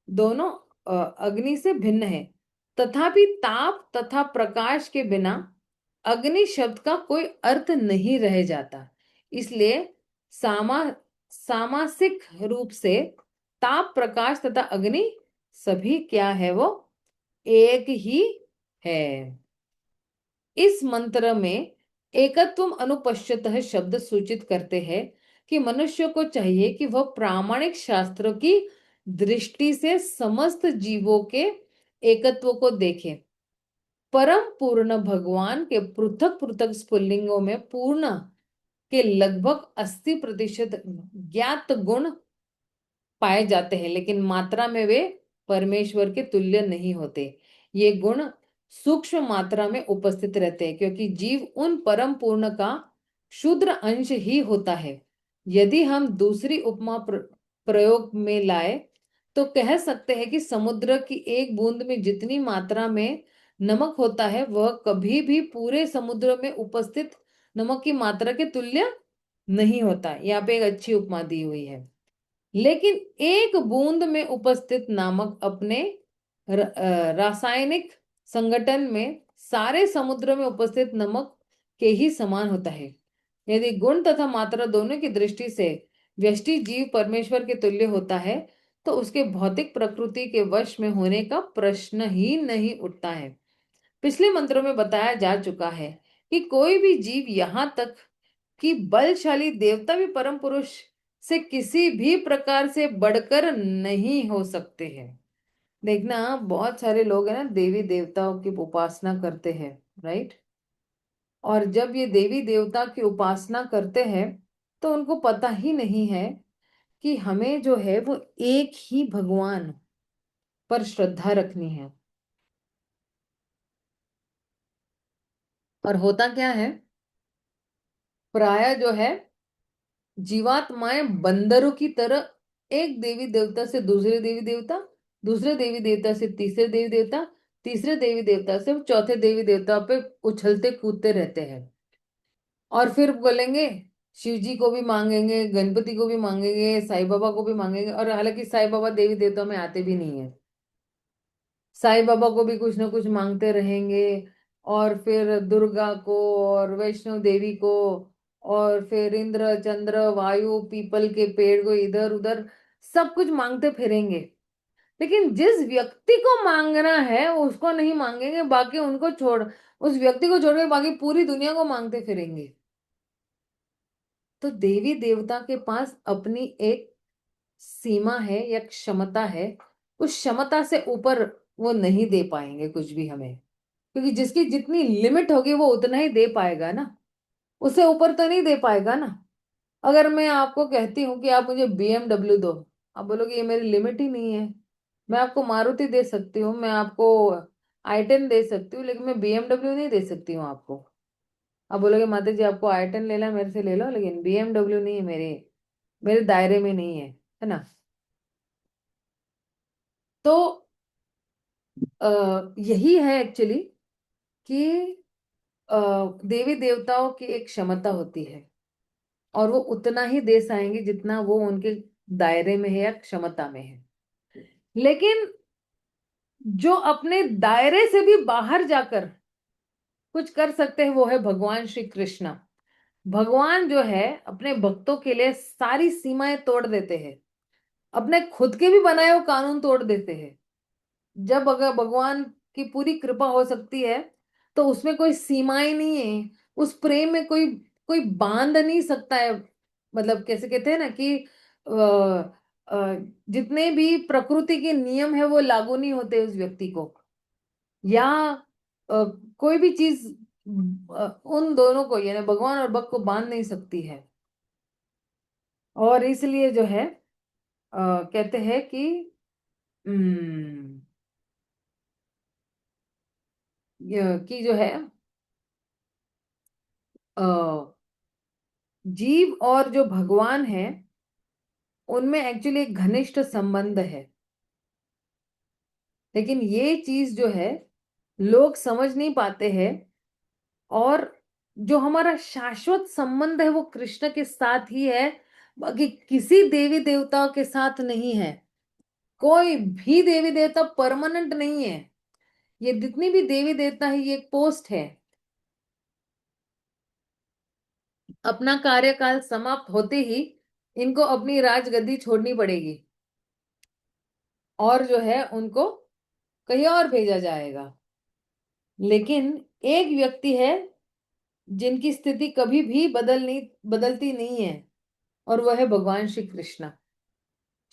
दोनों अग्नि से भिन्न है। तथापि ताप तथा प्रकाश के बिना अग्नि शब्द का कोई अर्थ नहीं रह जाता। इसलिए सामा सामासिक रूप से ताप प्रकाश तथा अग्नि सभी क्या है, वो एक ही है। इस मंत्र में एकत्वम अनुपश्यतः शब्द सूचित करते हैं कि मनुष्य को चाहिए कि वह प्रामाणिक शास्त्रों की दृष्टि से समस्त जीवों के एकत्व को देखे। परम पूर्ण भगवान के पृथक पृथक स्फुल्लिंगों में पूर्ण के लगभग 80% ज्ञात गुण पाए जाते हैं, लेकिन मात्रा में वे परमेश्वर के तुल्य नहीं होते। ये गुण सूक्ष्म मात्रा में उपस्थित रहते हैं, क्योंकि जीव उन परम पूर्ण का क्षुद्र अंश ही होता है। यदि हम दूसरी उपमा प्रयोग में लाए तो कह सकते हैं कि समुद्र की एक बूंद में जितनी मात्रा में नमक होता है, वह कभी भी पूरे समुद्र में उपस्थित नमक की मात्रा के तुल्य नहीं होता। यहाँ पे एक अच्छी उपमा दी हुई है। लेकिन एक बूंद में उपस्थित नामक अपने रासायनिक संगठन में सारे समुद्र में उपस्थित नमक के ही समान होता है। यदि गुण तथा मात्रा दोनों की दृष्टि से व्यष्टि जीव परमेश्वर के तुल्य होता है तो उसके भौतिक प्रकृति के वश में होने का प्रश्न ही नहीं उठता है। पिछले मंत्रों में बताया जा चुका है कि कोई भी जीव यहाँ तक कि बलशाली देवता भी परम पुरुष से किसी भी प्रकार से बढ़कर नहीं हो सकते हैं। देखना, बहुत सारे लोग हैं ना, देवी देवताओं की उपासना करते हैं, राइट। और जब ये देवी देवता की उपासना करते हैं तो उनको पता ही नहीं है कि हमें जो है वो एक ही भगवान पर श्रद्धा रखनी है। और होता क्या है, प्राय जो है जीवात्माएं बंदरों की तरह एक देवी देवता से दूसरे देवी देवता, दूसरे देवी देवता से तीसरे देवी देवता, तीसरे देवी देवता से चौथे देवी देवता पे उछलते कूदते रहते हैं। और फिर बोलेंगे शिव जी को भी मांगेंगे, गणपति को भी मांगेंगे, साईं बाबा को भी मांगेंगे। और हालांकि साईं बाबा देवी देवताओं में आते भी नहीं है। साईं बाबा को भी कुछ ना कुछ मांगते रहेंगे, और फिर दुर्गा को और वैष्णो देवी को, और फिर इंद्र चंद्र वायु पीपल के पेड़ को, इधर उधर सब कुछ मांगते फिरेंगे। लेकिन जिस व्यक्ति को मांगना है उसको नहीं मांगेंगे, बाकी उनको छोड़, उस व्यक्ति को छोड़ के बाकी पूरी दुनिया को मांगते फिरेंगे। तो देवी देवता के पास अपनी एक सीमा है या क्षमता है। उस क्षमता से ऊपर वो नहीं दे पाएंगे कुछ भी हमें, क्योंकि जिसकी जितनी लिमिट होगी वो उतना ही दे पाएगा ना, उससे ऊपर तो नहीं दे पाएगा ना। अगर मैं आपको कहती हूँ कि आप मुझे BMW दो, आप बोलोगे ये मेरी लिमिट ही नहीं है। मैं आपको मारुति दे सकती हूँ, मैं आपको i10 दे सकती हूँ, लेकिन मैं BMW नहीं दे सकती हूँ आपको। आप बोलोगे माता जी आपको i10 लेना मेरे से ले लो, लेकिन BMW नहीं है, मेरे मेरे दायरे में नहीं है ना। तो यही है एक्चुअली कि देवी देवताओं की एक क्षमता होती है, और वो उतना ही दे पाएंगे जितना वो उनके दायरे में है या क्षमता में है। लेकिन जो अपने दायरे से भी बाहर जाकर कुछ कर सकते हैं वो है भगवान श्री कृष्ण। भगवान जो है अपने भक्तों के लिए सारी सीमाएं तोड़ देते हैं, अपने खुद के भी बनाए हुए कानून तोड़ देते हैं। जब अगर भगवान की पूरी कृपा हो सकती है तो उसमें कोई सीमाएं नहीं है, उस प्रेम में कोई कोई बांध नहीं सकता है। मतलब कैसे कहते हैं ना कि जितने भी प्रकृति के नियम है वो लागू नहीं होते उस व्यक्ति को, या कोई भी चीज उन दोनों को यानी भगवान और भक्त को बांध नहीं सकती है। और इसलिए जो है कहते हैं कि कि जो है जीव और जो भगवान है उनमें एक्चुअली एक घनिष्ठ संबंध है। लेकिन ये चीज जो है लोग समझ नहीं पाते हैं। और जो हमारा शाश्वत संबंध है वो कृष्ण के साथ ही है, बाकी किसी देवी देवताओं के साथ नहीं है। कोई भी देवी देवता परमानेंट नहीं है। ये जितनी भी देवी देवता है ये एक पोस्ट है। अपना कार्यकाल समाप्त होते ही इनको अपनी राजगद्दी छोड़नी पड़ेगी, और जो है उनको कहीं और भेजा जाएगा। लेकिन एक व्यक्ति है जिनकी स्थिति कभी भी बदलती नहीं है, और वह है भगवान श्री कृष्ण।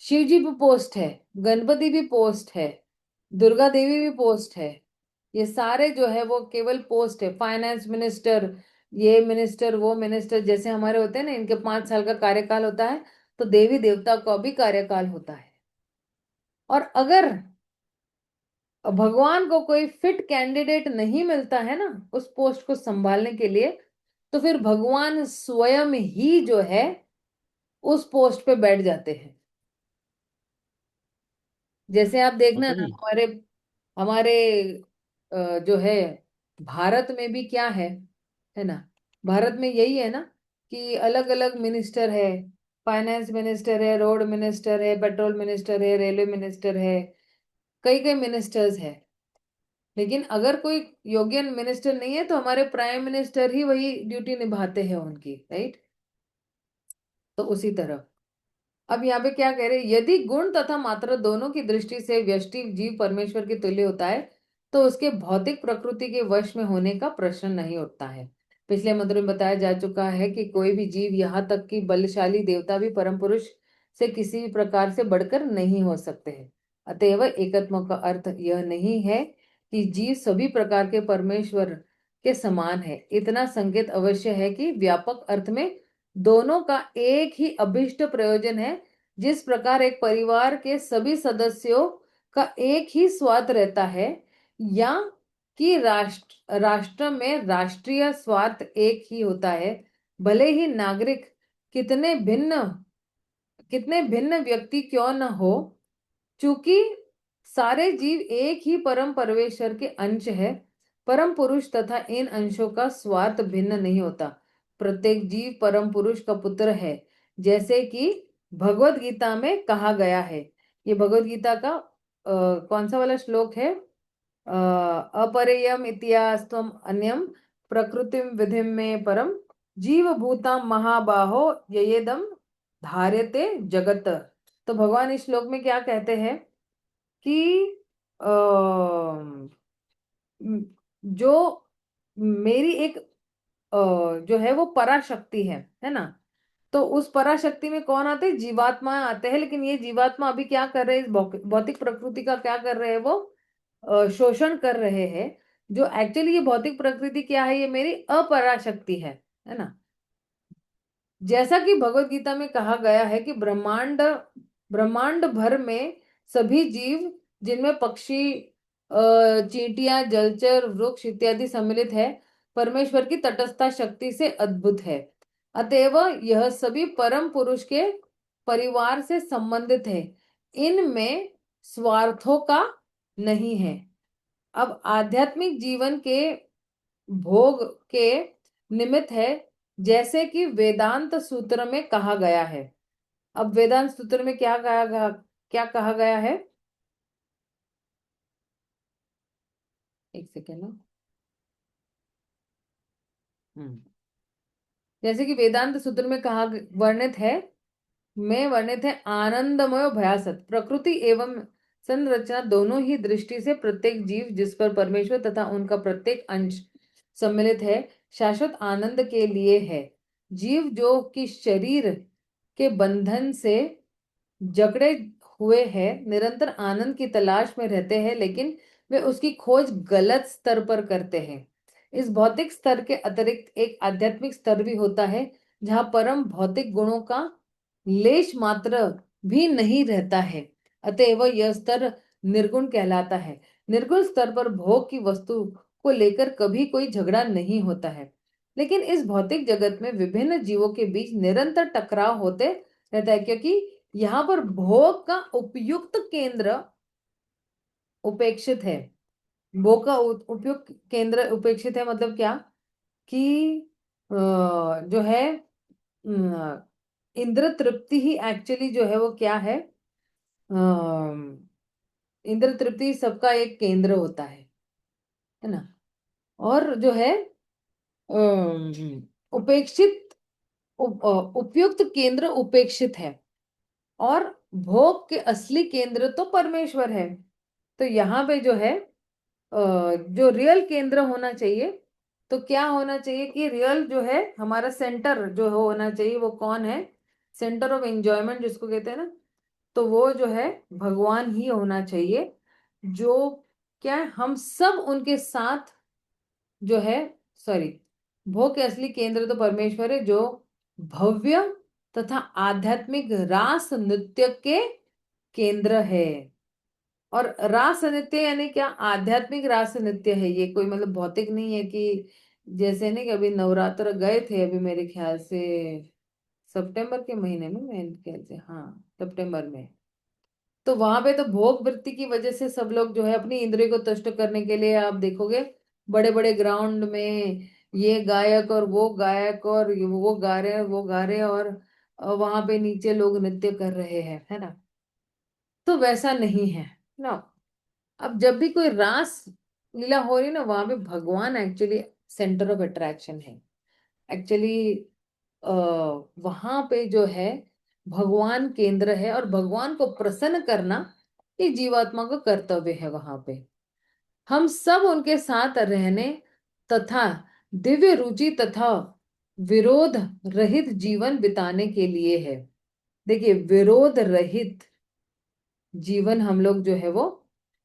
शिव जी भी पोस्ट है, गणपति भी पोस्ट है, दुर्गा देवी भी पोस्ट है। ये सारे जो है वो केवल पोस्ट है। फाइनेंस मिनिस्टर, ये मिनिस्टर वो मिनिस्टर जैसे हमारे होते हैं ना, इनके 5 साल का कार्यकाल होता है, तो देवी देवता का भी कार्यकाल होता है। और अगर भगवान को कोई फिट कैंडिडेट नहीं मिलता है ना उस पोस्ट को संभालने के लिए, तो फिर भगवान स्वयं ही जो है उस पोस्ट पे बैठ जाते हैं। जैसे आप देखना माता ना, जी। हमारे हमारे जो है भारत में भी क्या है ना, भारत में यही है ना कि अलग अलग मिनिस्टर है। फाइनेंस मिनिस्टर है, रोड मिनिस्टर है, पेट्रोल मिनिस्टर है, रेलवे मिनिस्टर है, कई कई मिनिस्टर्स है। लेकिन अगर कोई योग्य मिनिस्टर नहीं है तो हमारे प्राइम मिनिस्टर ही वही ड्यूटी निभाते हैं उनकी, राइट। तो उसी तरह अब यहाँ पे क्या कह रहे हैं, यदि गुण तथा मात्रा दोनों की दृष्टि से व्यष्टि जीव परमेश्वर के तुल्य होता है तो उसके भौतिक प्रकृति के वश में होने का प्रश्न नहीं उठता है। पिछले मंत्र में बताया जा चुका है कि कोई भी जीव, यहाँ तक कि बलशाली देवता भी परम पुरुष से किसी भी प्रकार से बढ़कर नहीं हो सकते हैं। अतएव एकत्व का अर्थ यह नहीं है कि जीव सभी प्रकार के परमेश्वर के समान है। इतना संकेत अवश्य है कि व्यापक अर्थ में दोनों का एक ही अभिष्ट प्रयोजन है। जिस प्रकार एक परिवार के सभी सदस्यों का एक ही स्वार्थ रहता है, या कि राष्ट्र राष्ट्र में राष्ट्रीय स्वार्थ एक ही होता है, भले ही नागरिक कितने भिन्न कितने भिन्न व्यक्ति क्यों न हो, चूंकि सारे जीव एक ही परम परमेश्वर के अंश है। परम पुरुष तथा इन अंशों का स्वार्थ भिन्न नहीं होता। प्रत्येक जीव परम पुरुष का पुत्र है, जैसे कि भगवत गीता में कहा गया है। ये भगवत गीता का कौन सा वाला श्लोक है? अपरेयम इतिहास्तम अन्यम प्रकृतिम विधिम में परम जीव भूता महाबाहो ययेदम धार्यते जगत। तो भगवान इस श्लोक में क्या कहते हैं कि अ, जो मेरी एक जो है वो पराशक्ति है ना। तो उस पराशक्ति में कौन आते हैं? जीवात्मा आते हैं। लेकिन ये जीवात्मा अभी क्या कर रहे हैं? इस भौतिक प्रकृति का क्या कर रहे हैं? वो शोषण कर रहे हैं। जो एक्चुअली ये भौतिक प्रकृति क्या है? ये मेरी अपराशक्ति है ना। जैसा कि भगवत गीता में कहा गया है कि ब्रह्मांड ब्रह्मांड भर में सभी जीव, जिनमें पक्षी, चींटियां, जलचर, वृक्ष इत्यादि सम्मिलित है, परमेश्वर की तटस्था शक्ति से अद्भुत है। अतएव यह सभी परम पुरुष के परिवार से संबंधित है। इनमें स्वार्थों का नहीं है। अब आध्यात्मिक जीवन के भोग के निमित्त है, जैसे कि वेदांत सूत्र में कहा गया है। अब वेदांत सूत्र में क्या कहा गया है? एक सेकेंड ना। हम्म जैसे कि वेदांत सूत्र में कहा वर्णित है, में वर्णित है, आनंदमय भयासत प्रकृति एवं संरचना दोनों ही दृष्टि से प्रत्येक जीव जिस पर परमेश्वर तथा उनका प्रत्येक अंश सम्मिलित है, शाश्वत आनंद के लिए है। जीव जो कि शरीर के बंधन से जकड़े हुए हैं, निरंतर आनंद की तलाश में रहते हैं, लेकिन वे उसकी खोज गलत स्तर पर करते हैं। इस भौतिक स्तर के अतिरिक्त एक आध्यात्मिक स्तर भी होता है, जहाँ परम भौतिक गुणों का लेश मात्र भी नहीं रहता है। अतएव यह स्तर निर्गुण कहलाता है। निर्गुण स्तर पर भोग की वस्तु को लेकर कभी कोई झगड़ा नहीं होता है। लेकिन इस भौतिक जगत में विभिन्न जीवों के बीच निरंतर टकराव होते रहता है, क्योंकि यहाँ पर भोग का उपयुक्त केंद्र उपेक्षित है। भोग का उपयुक्त केंद्र उपेक्षित है, मतलब क्या कि जो है इंद्र तृप्ति ही एक्चुअली जो है वो क्या है? इंद्र तृप्ति सबका एक केंद्र होता है ना। और जो है उपेक्षित उपयुक्त केंद्र उपेक्षित है, और भोग के असली केंद्र तो परमेश्वर है। तो यहाँ पे जो है जो रियल केंद्र होना चाहिए, तो क्या होना चाहिए कि रियल जो है हमारा सेंटर जो होना चाहिए, वो कौन है? सेंटर ऑफ एंजॉयमेंट जिसको कहते हैं ना, तो वो जो है भगवान ही होना चाहिए। जो क्या है, हम सब उनके साथ जो है, सॉरी, भोग के असली केंद्र तो परमेश्वर है, जो भव्य तथा आध्यात्मिक रास नृत्य के केंद्र है। और रास नृत्य यानी क्या? आध्यात्मिक रास नृत्य है ये, कोई मतलब भौतिक नहीं है कि जैसे नहीं कि अभी नवरात्र गए थे, अभी मेरे ख्याल से सितंबर के महीने में, मेरे ख्याल से हाँ सितंबर में। तो वहां पे तो भोग वृत्ति की वजह से सब लोग जो है अपनी इंद्रिय को तुष्ट करने के लिए, आप देखोगे बड़े बड़े ग्राउंड में ये गायक और वो गायक और वो गा रहे हैं, वो गा रहे हैं, और वहां पे नीचे लोग नृत्य कर रहे हैं, है ना। तो वैसा नहीं है ना। अब जब भी कोई रास लीला हो रही है ना, वहां पे भगवान एक्चुअली सेंटर ऑफ अट्रैक्शन है। एक्चुअली वहां पे जो है भगवान केंद्र है, और भगवान को प्रसन्न करना ये जीवात्मा का कर्तव्य है। वहां पे हम सब उनके साथ रहने तथा दिव्य रुचि तथा विरोध रहित जीवन बिताने के लिए है। देखिए, विरोध रहित जीवन हम लोग जो है वो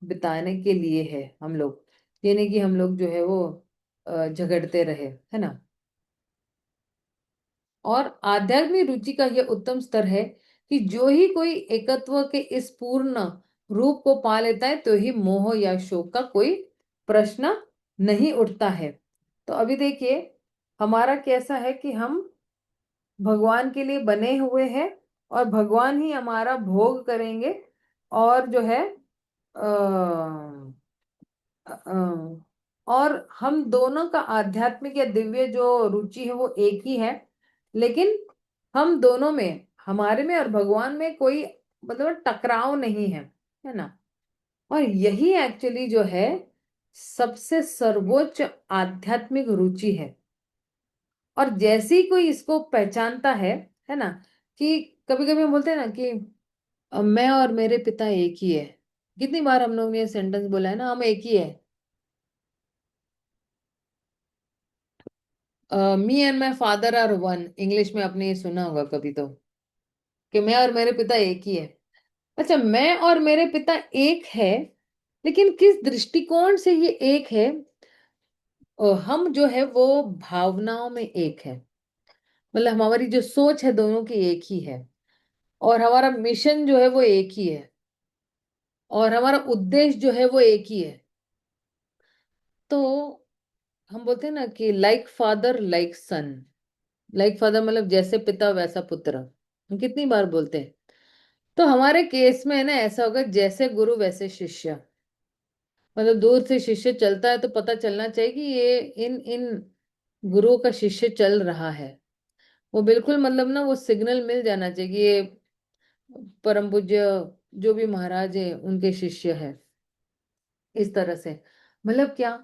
बिताने के लिए है। हम लोग, ये नहीं कि हम लोग जो है वो झगड़ते रहे, है ना। और आध्यात्मिक रुचि का यह उत्तम स्तर है कि जो ही कोई एकत्व के इस पूर्ण रूप को पा लेता है, तो ही मोह या शोक का कोई प्रश्न नहीं उठता है। तो अभी देखिए, हमारा कैसा है कि हम भगवान के लिए बने हुए हैं, और भगवान ही हमारा भोग करेंगे। और जो है और हम दोनों का आध्यात्मिक या दिव्य जो रुचि है वो एक ही है। लेकिन हम दोनों में, हमारे में और भगवान में कोई मतलब टकराव नहीं है ना। और यही एक्चुअली जो है सबसे सर्वोच्च आध्यात्मिक रुचि है। और जैसे ही कोई इसको पहचानता है ना, कि कभी कभी हम बोलते हैं ना कि मैं और मेरे पिता एक ही है। कितनी बार हम लोग ने ये सेंटेंस बोला है ना, हम एक ही है। Me and my father are one, English में आपने ये सुना होगा कभी तो, कि मैं और मेरे पिता एक ही है। अच्छा, मैं और मेरे पिता एक है, लेकिन किस दृष्टिकोण से ये एक है? हम जो है वो भावनाओं में एक है। मतलब हमारी जो सोच है दोनों की एक ही है, और हमारा मिशन जो है वो एक ही है, और हमारा उद्देश्य जो है वो एक ही है। तो हम बोलते हैं ना कि लाइक फादर लाइक सन। लाइक फादर मतलब जैसे पिता वैसा पुत्र, हम कितनी बार बोलते हैं। तो हमारे केस में है ना, ऐसा होगा जैसे गुरु वैसे शिष्य। मतलब दूर से शिष्य चलता है तो पता चलना चाहिए कि ये इन इन गुरुओं का शिष्य चल रहा है। वो बिल्कुल मतलब ना, वो सिग्नल मिल जाना चाहिए कि ये परम पूज्य जो भी महाराज है उनके शिष्य है। इस तरह से मतलब क्या,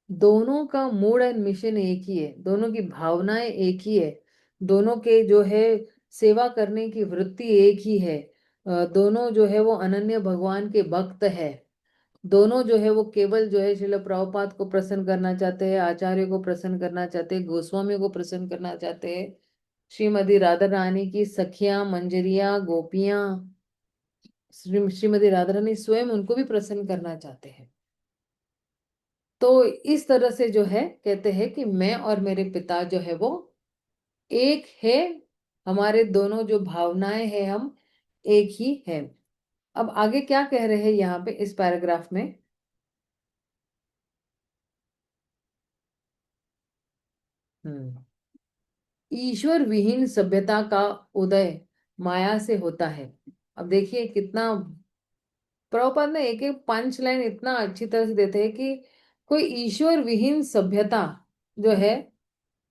दोनों का मूड एंड मिशन एक ही है, दोनों की भावनाएं एक ही है, दोनों के जो है सेवा करने की वृत्ति एक ही है। दोनों जो है वो अनन्य भगवान के भक्त है। दोनों जो है वो केवल जो है श्रील प्रभुपाद को प्रसन्न करना चाहते हैं, आचार्य को प्रसन्न करना चाहते हैं, गोस्वामी को प्रसन्न करना चाहते हैं, श्रीमती राधा रानी की सखियां मंजरिया गोपियां, श्रीमती राधा रानी स्वयं उनको भी प्रसन्न करना चाहते हैं। तो इस तरह से जो है कहते हैं कि मैं और मेरे पिता जो है वो एक है। हमारे दोनों जो भावनाएं हैं हम एक ही है। अब आगे क्या कह रहे हैं यहाँ पे इस पैराग्राफ में? हम्म ईश्वर विहीन सभ्यता का उदय माया से होता है। अब देखिए कितना प्रभुपाद ने एक एक पंच लाइन इतना अच्छी तरह से देते हैं कि कोई ईश्वर विहीन सभ्यता जो है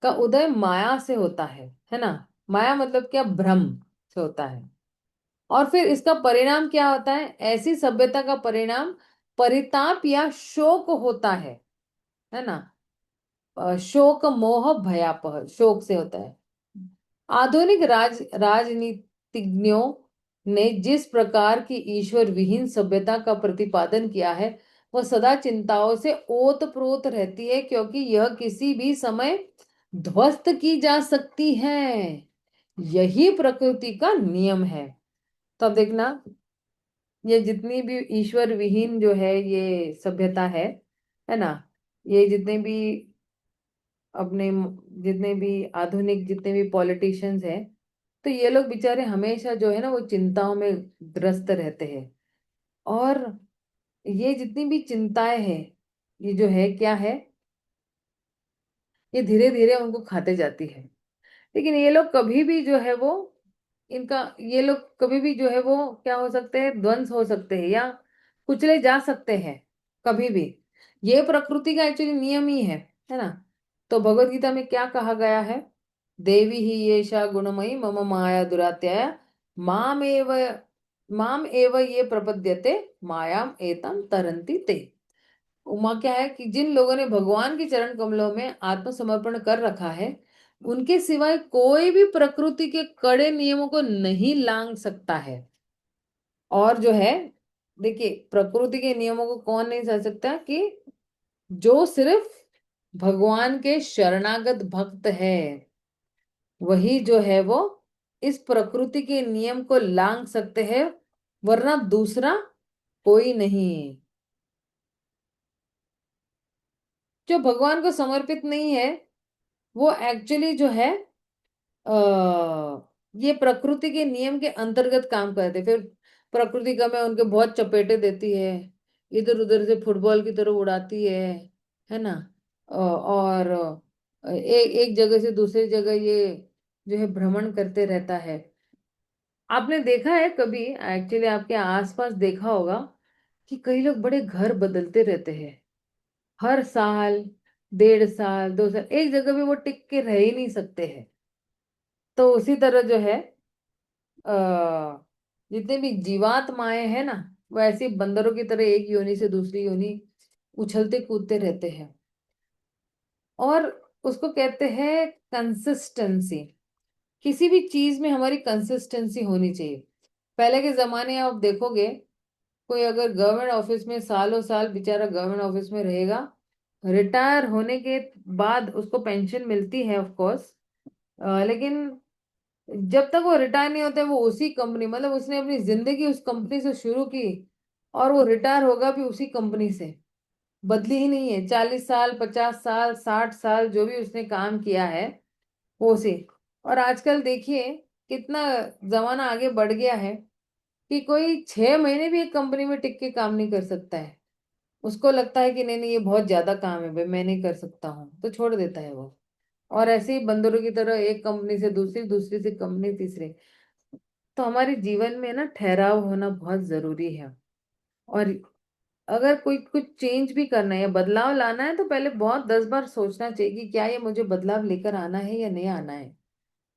का उदय माया से होता है ना। माया मतलब क्या, भ्रम से होता है। और फिर इसका परिणाम क्या होता है? ऐसी सभ्यता का परिणाम परिताप या शोक होता है ना। शोक मोह भयापह, शोक से होता है। आधुनिक राजनीतिज्ञों ने जिस प्रकार की ईश्वर विहीन सभ्यता का प्रतिपादन किया है, वह सदा चिंताओं से ओतप्रोत रहती है, क्योंकि यह किसी भी समय ध्वस्त की जा सकती है। यही प्रकृति का नियम है। तब देखना, ये जितनी भी ईश्वर विहीन जो है ये सभ्यता है ना, ये जितने भी अपने जितने भी आधुनिक जितने भी पॉलिटिशियंस हैं, तो ये लोग बेचारे हमेशा जो है ना वो चिंताओं में ग्रस्त रहते हैं। और ये जितनी भी चिंताएं हैं, ये जो है क्या है, ये धीरे धीरे उनको खाते जाती है। लेकिन ये लोग कभी भी जो है वो इनका ये लोग कभी भी जो है वो क्या हो सकते हैं, ध्वंस हो सकते हैं या कुचले जा सकते हैं कभी भी। ये प्रकृति का एक्चुअली नियम ही है ना। तो भगवत गीता में क्या कहा गया है? देवी ही येषा गुणमयी मम माया दुरात्याय माम एव ये प्रपद्यते मायाम एतम तरंती ते। उमा क्या है कि जिन लोगों ने भगवान के चरण कमलों में आत्मसमर्पण कर रखा है, उनके सिवाय कोई भी प्रकृति के कड़े नियमों को नहीं लांघ सकता है। और जो है, देखिए, प्रकृति के नियमों को कौन नहीं सह सकता? कि जो सिर्फ भगवान के शरणागत भक्त है, वही जो है वो इस प्रकृति के नियम को लांघ सकते हैं, वरना दूसरा कोई नहीं। जो भगवान को समर्पित नहीं है, वो एक्चुअली जो है ये प्रकृति के नियम के अंतर्गत काम करते। फिर प्रकृति का में उनके बहुत चपेटे देती है, इधर उधर से फुटबॉल की तरह उड़ाती है ना। और एक जगह से दूसरी जगह ये जो है भ्रमण करते रहता है। आपने देखा है कभी, एक्चुअली आपके आसपास देखा होगा, कि कई लोग बड़े घर बदलते रहते हैं हर साल, 1.5 साल 2 साल एक जगह भी वो टिक के रह ही नहीं सकते हैं। तो उसी तरह जो है आ, जितने भी जीवात्माएं हैं ना, वो ऐसे बंदरों की तरह एक योनि से दूसरी योनि उछलते कूदते रहते हैं। और उसको कहते हैं कंसिस्टेंसी। किसी भी चीज में हमारी कंसिस्टेंसी होनी चाहिए। पहले के जमाने आप देखोगे, कोई अगर गवर्नमेंट ऑफिस में सालों साल बेचारा गवर्नमेंट ऑफिस में रहेगा, रिटायर होने के बाद उसको पेंशन मिलती है ऑफ कोर्स, लेकिन जब तक वो रिटायर नहीं होते वो उसी कंपनी, मतलब उसने अपनी जिंदगी उस कंपनी से शुरू की, और वो रिटायर होगा भी उसी कंपनी से। बदली ही नहीं है। 40 साल 50 साल 60 साल जो भी उसने काम किया है, वो उसी। और आजकल देखिए कितना जमाना आगे बढ़ गया है कि कोई 6 महीने भी एक कंपनी में टिक के काम नहीं कर सकता है। उसको लगता है कि नहीं नहीं, ये बहुत ज्यादा काम है भाई, मैं नहीं कर सकता हूँ, तो छोड़ देता है वो। और ऐसे ही बंदरों की तरह एक कंपनी से दूसरी, दूसरी से कंपनी, तीसरी। तो हमारे जीवन में ना ठहराव होना बहुत जरूरी है। और अगर कोई कुछ चेंज भी करना है या बदलाव लाना है, तो पहले बहुत 10 बार सोचना चाहिए कि क्या ये मुझे बदलाव लेकर आना है या नहीं आना है,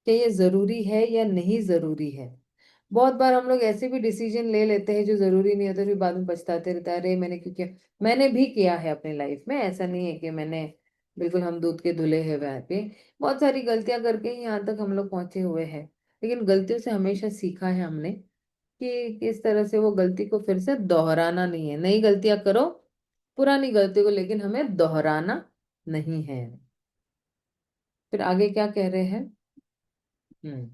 क्या ये जरूरी है या नहीं जरूरी है। बहुत बार हम लोग ऐसे भी डिसीजन ले लेते हैं जो जरूरी नहीं होते, फिर बाद में पछताते रहता है, अरे मैंने क्यों किया। मैंने भी किया है अपनी लाइफ में, ऐसा नहीं है कि मैंने बिल्कुल हम दूध के धुले हैं वहां पे। बहुत सारी गलतियां करके ही यहाँ तक हम लोग पहुंचे हुए हैं। लेकिन गलतियों से हमेशा सीखा है हमने कि किस तरह से वो गलती को फिर से दोहराना नहीं है। नई गलतियां करो, पुरानी गलती को लेकिन हमें दोहराना नहीं है। फिर आगे क्या कह रहे हैं? हम्म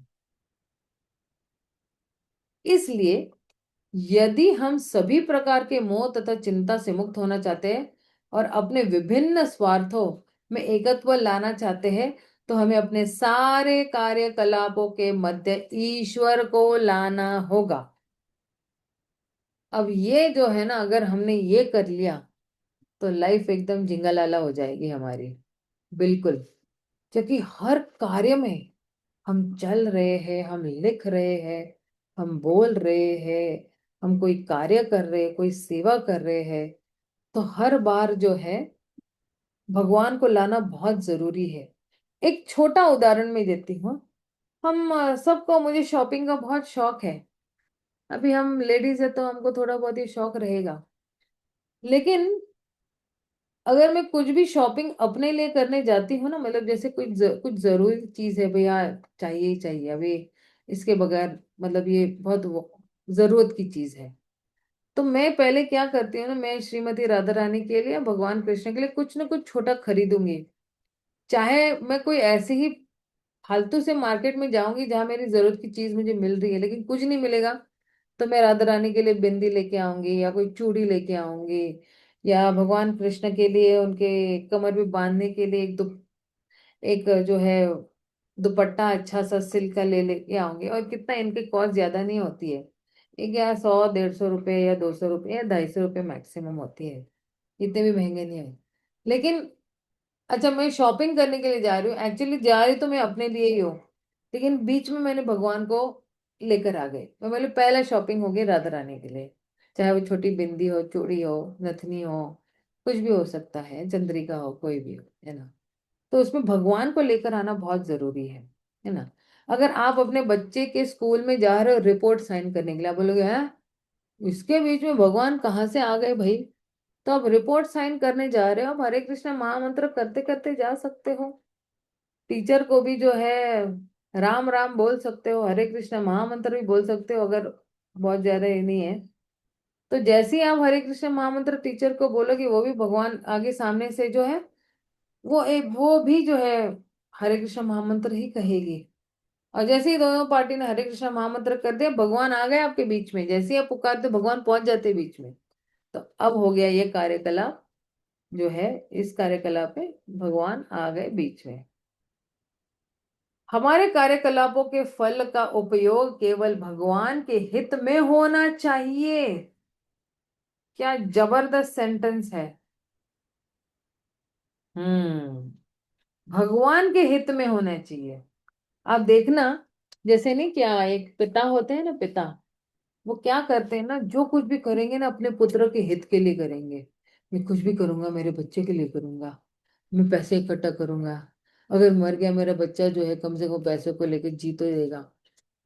इसलिए यदि हम सभी प्रकार के मोह तथा चिंता से मुक्त होना चाहते हैं और अपने विभिन्न स्वार्थों में एकत्व लाना चाहते हैं, तो हमें अपने सारे कार्यकलापों के मध्य ईश्वर को लाना होगा। अब ये जो है ना, अगर हमने ये कर लिया, तो लाइफ एकदम जिंगालाला हो जाएगी हमारी। बिल्कुल। क्योंकि हर कार्य में हम चल रहे हैं, हम लिख रहे हैं, हम बोल रहे हैं, हम कोई कार्य कर रहे हैं, कोई सेवा कर रहे हैं, तो हर बार जो है भगवान को लाना बहुत जरूरी है। एक छोटा उदाहरण मैं देती हूँ। हम सबको, मुझे शॉपिंग का बहुत शौक है। अभी हम लेडीज है तो हमको थोड़ा बहुत ही शौक रहेगा। लेकिन अगर मैं कुछ भी शॉपिंग अपने लिए करने जाती हूँ ना, मतलब जैसे कुछ जरूरी चीज है भैया, चाहिए ही चाहिए अभी, इसके बगैर मतलब ये बहुत जरूरत की चीज है, तो मैं पहले क्या करती हूँ ना, मैं श्रीमती राधा रानी के लिए, भगवान कृष्ण के लिए कुछ ना कुछ छोटा खरीदूंगी। चाहे मैं कोई ऐसे ही फालतू से मार्केट में जाऊंगी जहां मेरी जरूरत की चीज मुझे मिल रही है लेकिन कुछ नहीं मिलेगा, तो मैं राधा रानी के लिए बिंदी लेके आऊंगी या कोई चूड़ी लेके आऊंगी, या भगवान कृष्ण के लिए उनके कमर में बांधने के लिए एक जो है दुपट्टा अच्छा सा सिल्क का ले लेके आऊंगी। और कितना, इनकी कॉस्ट ज्यादा नहीं होती है, एक या 100 150 रुपए या 200 रुपए या 250 रुपए मैक्सिमम होती है, इतने भी महंगे नहीं है। लेकिन अच्छा, मैं शॉपिंग करने के लिए जा रही हूँ, एक्चुअली जा रही तो मैं अपने लिए ही हूँ, लेकिन बीच में मैंने भगवान को लेकर आ गई। मैं बोले पहला शॉपिंग हो गई राधा रानी के लिए, चाहे वो छोटी बिंदी हो, चूड़ी हो, नथनी हो, कुछ भी हो सकता है, चंद्रिका हो, कोई भी हो, है ना। तो उसमें भगवान को लेकर आना बहुत जरूरी है ना। अगर आप अपने बच्चे के स्कूल में जा रहे हो रिपोर्ट साइन करने के लिए, आप बोलोगे हैं, इसके बीच में भगवान कहाँ से आ गए भाई? तो आप रिपोर्ट साइन करने जा रहे हो, आप हरे कृष्ण महामंत्र करते करते जा सकते हो। टीचर को भी जो है राम राम बोल सकते हो, हरे कृष्ण महामंत्र भी बोल सकते हो, अगर बहुत ज्यादा ये नहीं है तो। जैसे ही आप हरे कृष्ण महामंत्र टीचर को बोलोगे, वो भी भगवान आगे सामने से जो है वो भी जो है हरे कृष्ण महामंत्र ही कहेगी। और जैसे ही दोनों पार्टी ने हरे कृष्ण महामंत्र कर दिया, भगवान आ गए आपके बीच में, जैसे ही आप पुकारते भगवान पहुंच जाते बीच में। तो अब हो गया ये कार्यकलाप जो है, इस कार्यकलाप में भगवान आ गए बीच में। हमारे कार्यकलापों के फल का उपयोग केवल भगवान के हित में होना चाहिए। क्या जबरदस्त सेंटेंस है। भगवान के हित में होना चाहिए। आप देखना, जैसे नहीं क्या, एक पिता होते हैं ना, पिता वो क्या करते हैं ना, जो कुछ भी करेंगे ना अपने पुत्र के हित के लिए करेंगे। मैं कुछ भी करूंगा मेरे बच्चे के लिए करूंगा, मैं पैसे इकट्ठा करूंगा, अगर मर गया मेरा बच्चा जो है कम से कम पैसे को लेकर जी तो देगा।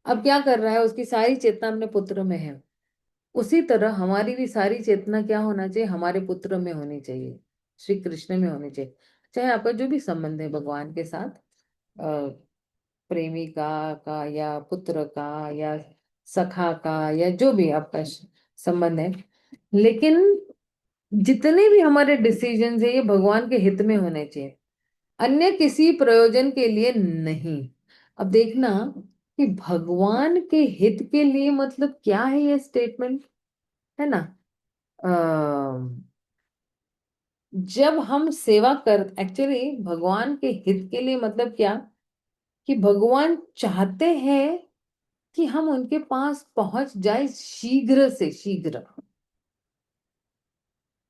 अब क्या कर रहा है, उसकी सारी चेतना अपने पुत्र में है। उसी तरह हमारी भी सारी चेतना क्या होना चाहिए, हमारे पुत्र में होनी चाहिए, श्री कृष्ण में होनी चाहिए। चाहे आपका जो भी संबंध है भगवान के साथ, प्रेमिका का या पुत्र का या सखा का या जो भी आपका संबंध है, लेकिन जितने भी हमारे डिसीजन है ये भगवान के हित में होने चाहिए, अन्य किसी प्रयोजन के लिए नहीं। अब देखना कि भगवान के हित के लिए मतलब क्या है ये स्टेटमेंट, है ना। जब हम सेवा कर, एक्चुअली भगवान के हित के लिए मतलब क्या, कि भगवान चाहते हैं कि हम उनके पास पहुंच जाए शीघ्र से शीघ्र।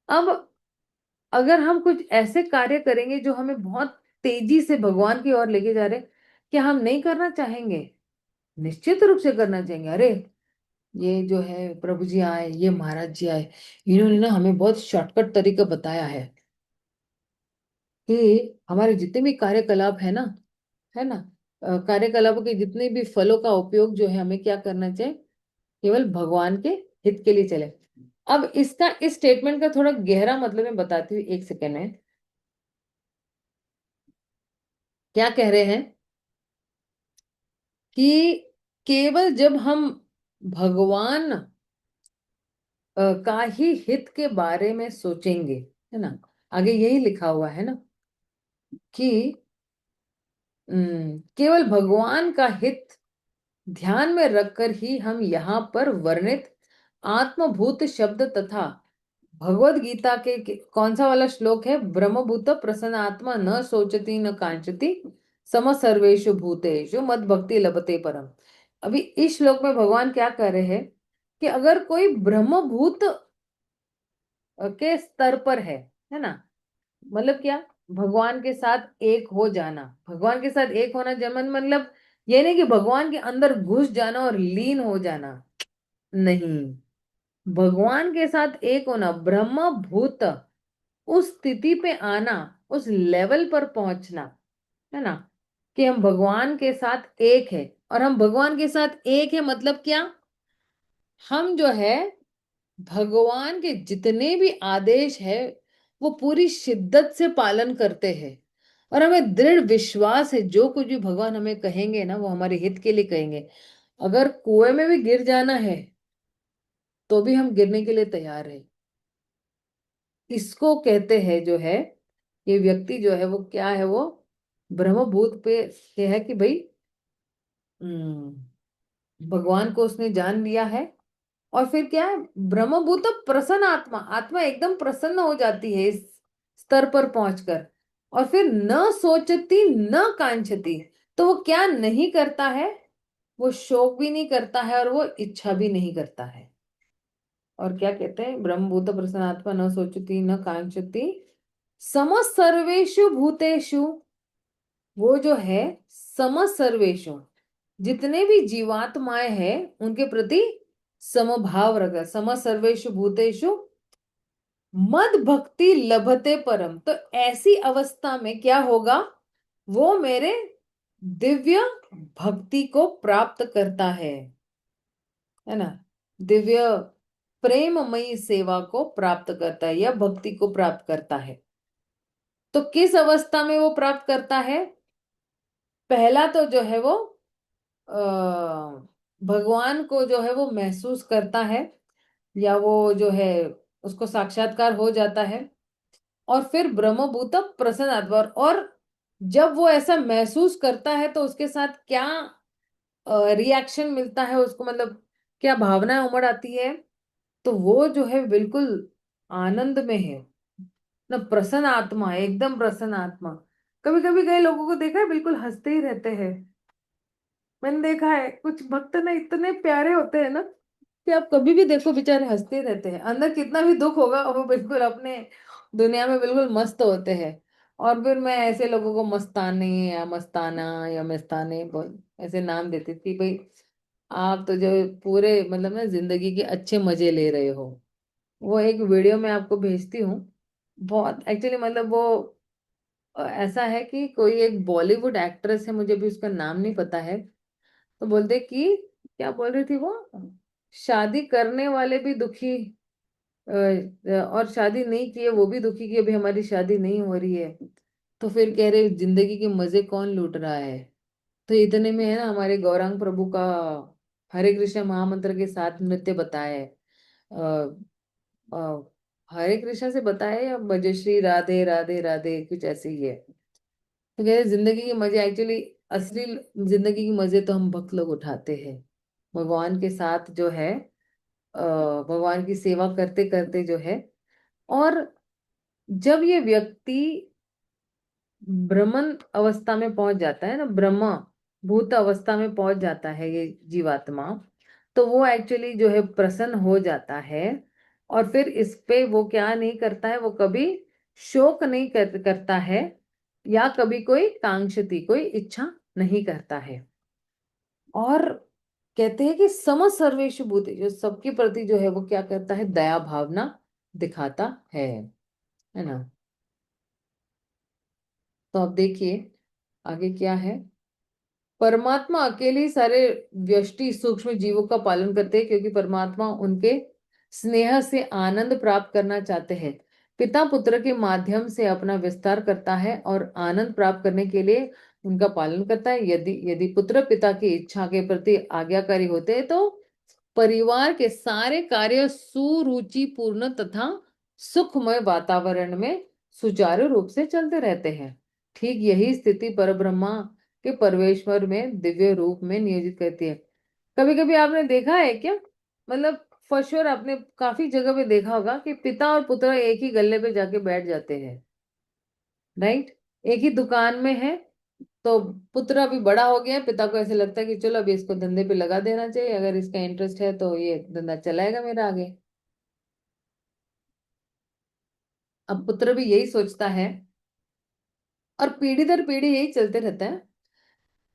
अब अगर हम कुछ ऐसे कार्य करेंगे जो हमें बहुत तेजी से भगवान की ओर लेके जा रहे, क्या हम नहीं करना चाहेंगे? निश्चित रूप से करना चाहेंगे। अरे ये जो है प्रभु जी आए, ये महाराज जी आए, इन्होंने ना हमें बहुत शॉर्टकट तरीका बताया कि हमारे जितने भी कार्यकलाप है ना, कार्यकलापों के जितने भी फलों का उपयोग जो है हमें क्या करना चाहिए, केवल भगवान के हित के लिए चले। अब इसका, इस स्टेटमेंट का थोड़ा गहरा मतलब मैं बताती हूँ, एक सेकेंड में। क्या कह रहे हैं कि केवल जब हम भगवान का ही हित के बारे में सोचेंगे, है ना, आगे यही लिखा हुआ है ना कि केवल भगवान का हित ध्यान में रखकर ही हम यहाँ पर वर्णित आत्मभूत शब्द तथा भगवत गीता के कौन सा वाला श्लोक है, ब्रह्मभूत प्रसन्न आत्मा न सोचती न कांचती सम सर्वेषु भूतेषु मद भक्ति लभते परम। अभी इस श्लोक में भगवान क्या कर रहे हैं कि अगर कोई ब्रह्मभूत के स्तर पर है ना, मतलब क्या, भगवान के साथ एक हो जाना, भगवान के साथ एक होना जमन मतलब ये नहीं कि भगवान के अंदर घुस जाना और लीन हो जाना, नहीं। भगवान के साथ एक होना, ब्रह्म भूत, उस स्थिति पे आना, उस लेवल पर पहुंचना, है ना, कि हम भगवान के साथ एक है। और हम भगवान के साथ एक है मतलब क्या, हम जो है भगवान के जितने भी आदेश है वो पूरी शिद्दत से पालन करते हैं। और हमें दृढ़ विश्वास है जो कुछ भी भगवान हमें कहेंगे ना वो हमारे हित के लिए कहेंगे। अगर कुएं में भी गिर जाना है तो भी हम गिरने के लिए तैयार है। इसको कहते हैं जो है, ये व्यक्ति जो है वो क्या है, वो ब्रह्मभूत पे ये है कि भाई भगवान को उसने जान लिया है। और फिर क्या है, ब्रह्मभूत प्रसन्न आत्मा, आत्मा एकदम प्रसन्न हो जाती है इस स्तर पर पहुंचकर। और फिर न सोचती न कांक्षती, तो वो क्या नहीं करता है, वो शोक भी नहीं करता है और वो इच्छा भी नहीं करता है। और क्या कहते हैं, ब्रह्मभूत प्रसन्न आत्मा न सोचती न कांक्षती सम सर्वेषु भूतेषु, वो जो है सम सर्वेषु, जितने भी जीवात्माएं हैं उनके प्रति समभाव रखा, सम सर्वेषु भूतेषु मद भक्ति लभते परम। तो ऐसी अवस्था में क्या होगा, वो मेरे दिव्य भक्ति को प्राप्त करता है ना, दिव्य प्रेममयी सेवा को प्राप्त करता है या भक्ति को प्राप्त करता है। तो किस अवस्था में वो प्राप्त करता है? पहला तो जो है वो भगवान को जो है वो महसूस करता है, या वो जो है उसको साक्षात्कार हो जाता है। और फिर ब्रह्मभूत प्रसन्न आत्मा, और जब वो ऐसा महसूस करता है तो उसके साथ क्या रिएक्शन मिलता है उसको, मतलब क्या भावनाएं उमड़ आती है? तो वो जो है बिल्कुल आनंद में है ना, प्रसन्न आत्मा है, एकदम प्रसन्न आत्मा। कभी कभी कई लोगों को देखा है बिल्कुल हंसते ही रहते हैं। मैंने देखा है कुछ भक्त ना इतने प्यारे होते हैं ना कि आप कभी भी देखो बेचारे हंसते ही रहते हैं, अंदर कितना भी दुख होगा वो बिल्कुल अपने दुनिया में बिल्कुल मस्त होते हैं। और फिर मैं ऐसे लोगों को मस्ताने या मस्ताना या मस्ताने ऐसे नाम देती थी भाई। आप तो जो पूरे मतलब ना जिंदगी के अच्छे मजे ले रहे हो। वो एक वीडियो मैं आपको भेजती हूँ। बहुत एक्चुअली मतलब वो ऐसा है कि कोई एक बॉलीवुड एक्ट्रेस है, मुझे भी उसका नाम नहीं पता है। तो बोलते कि क्या बोल रही थी वो, शादी करने वाले भी दुखी, और शादी नहीं की है वो भी दुखी कि अभी हमारी शादी नहीं हो रही है। तो फिर कह रहे जिंदगी के मजे कौन लूट रहा है? तो इतने में है ना हमारे गौरांग प्रभु का हरे कृष्ण महामंत्र के साथ नृत्य बताया है। अ, हरे कृष्ण से बताया या भजश्री राधे राधे राधे कुछ ऐसे ही है। तो कह रहे जिंदगी के मजे एक्चुअली, असली जिंदगी के मजे तो हम भक्त लोग उठाते हैं भगवान के साथ जो है, भगवान की सेवा करते करते जो है। और जब ये व्यक्ति ब्रह्मन अवस्था में पहुंच जाता है ना, ब्रह्म भूत अवस्था में पहुंच जाता है ये जीवात्मा, तो वो एक्चुअली जो है प्रसन्न हो जाता है। और फिर इस पे वो क्या नहीं करता है, वो कभी शोक नहीं करता है, या कभी कोई कांक्षति कोई इच्छा नहीं करता है। और कहते हैं कि सम सर्वेषु भूतेषु, सबके प्रति जो है वो क्या करता है, दया भावना दिखाता है ना। तो अब देखिए आगे क्या है। परमात्मा अकेले ही सारे व्यष्टि सूक्ष्म जीवों का पालन करते हैं, क्योंकि परमात्मा उनके स्नेह से आनंद प्राप्त करना चाहते हैं। पिता पुत्र के माध्यम से अपना विस्तार करता है और आनंद प्राप्त करने के लिए उनका पालन करता है। यदि यदि पुत्र पिता की इच्छा के प्रति आज्ञाकारी होते हैं तो परिवार के सारे कार्य सुरुचिपूर्ण तथा सुखमय वातावरण में सुचारू रूप से चलते रहते हैं। ठीक यही स्थिति परब्रह्मा के परमेश्वर में दिव्य रूप में नियोजित करती है। कभी कभी आपने देखा है क्या, मतलब फॉर आपने काफी जगह पे देखा होगा कि पिता और पुत्र एक ही गल्ले पे जाके बैठ जाते हैं, राइट? एक ही दुकान में है। तो पुत्र अभी बड़ा हो गया है, पिता को ऐसे लगता है कि चलो अभी इसको धंधे पे लगा देना चाहिए, अगर इसका इंटरेस्ट है तो ये धंधा चलाएगा मेरा आगे। अब पुत्र भी यही सोचता है, और पीढ़ी दर पीढ़ी यही चलते रहता है।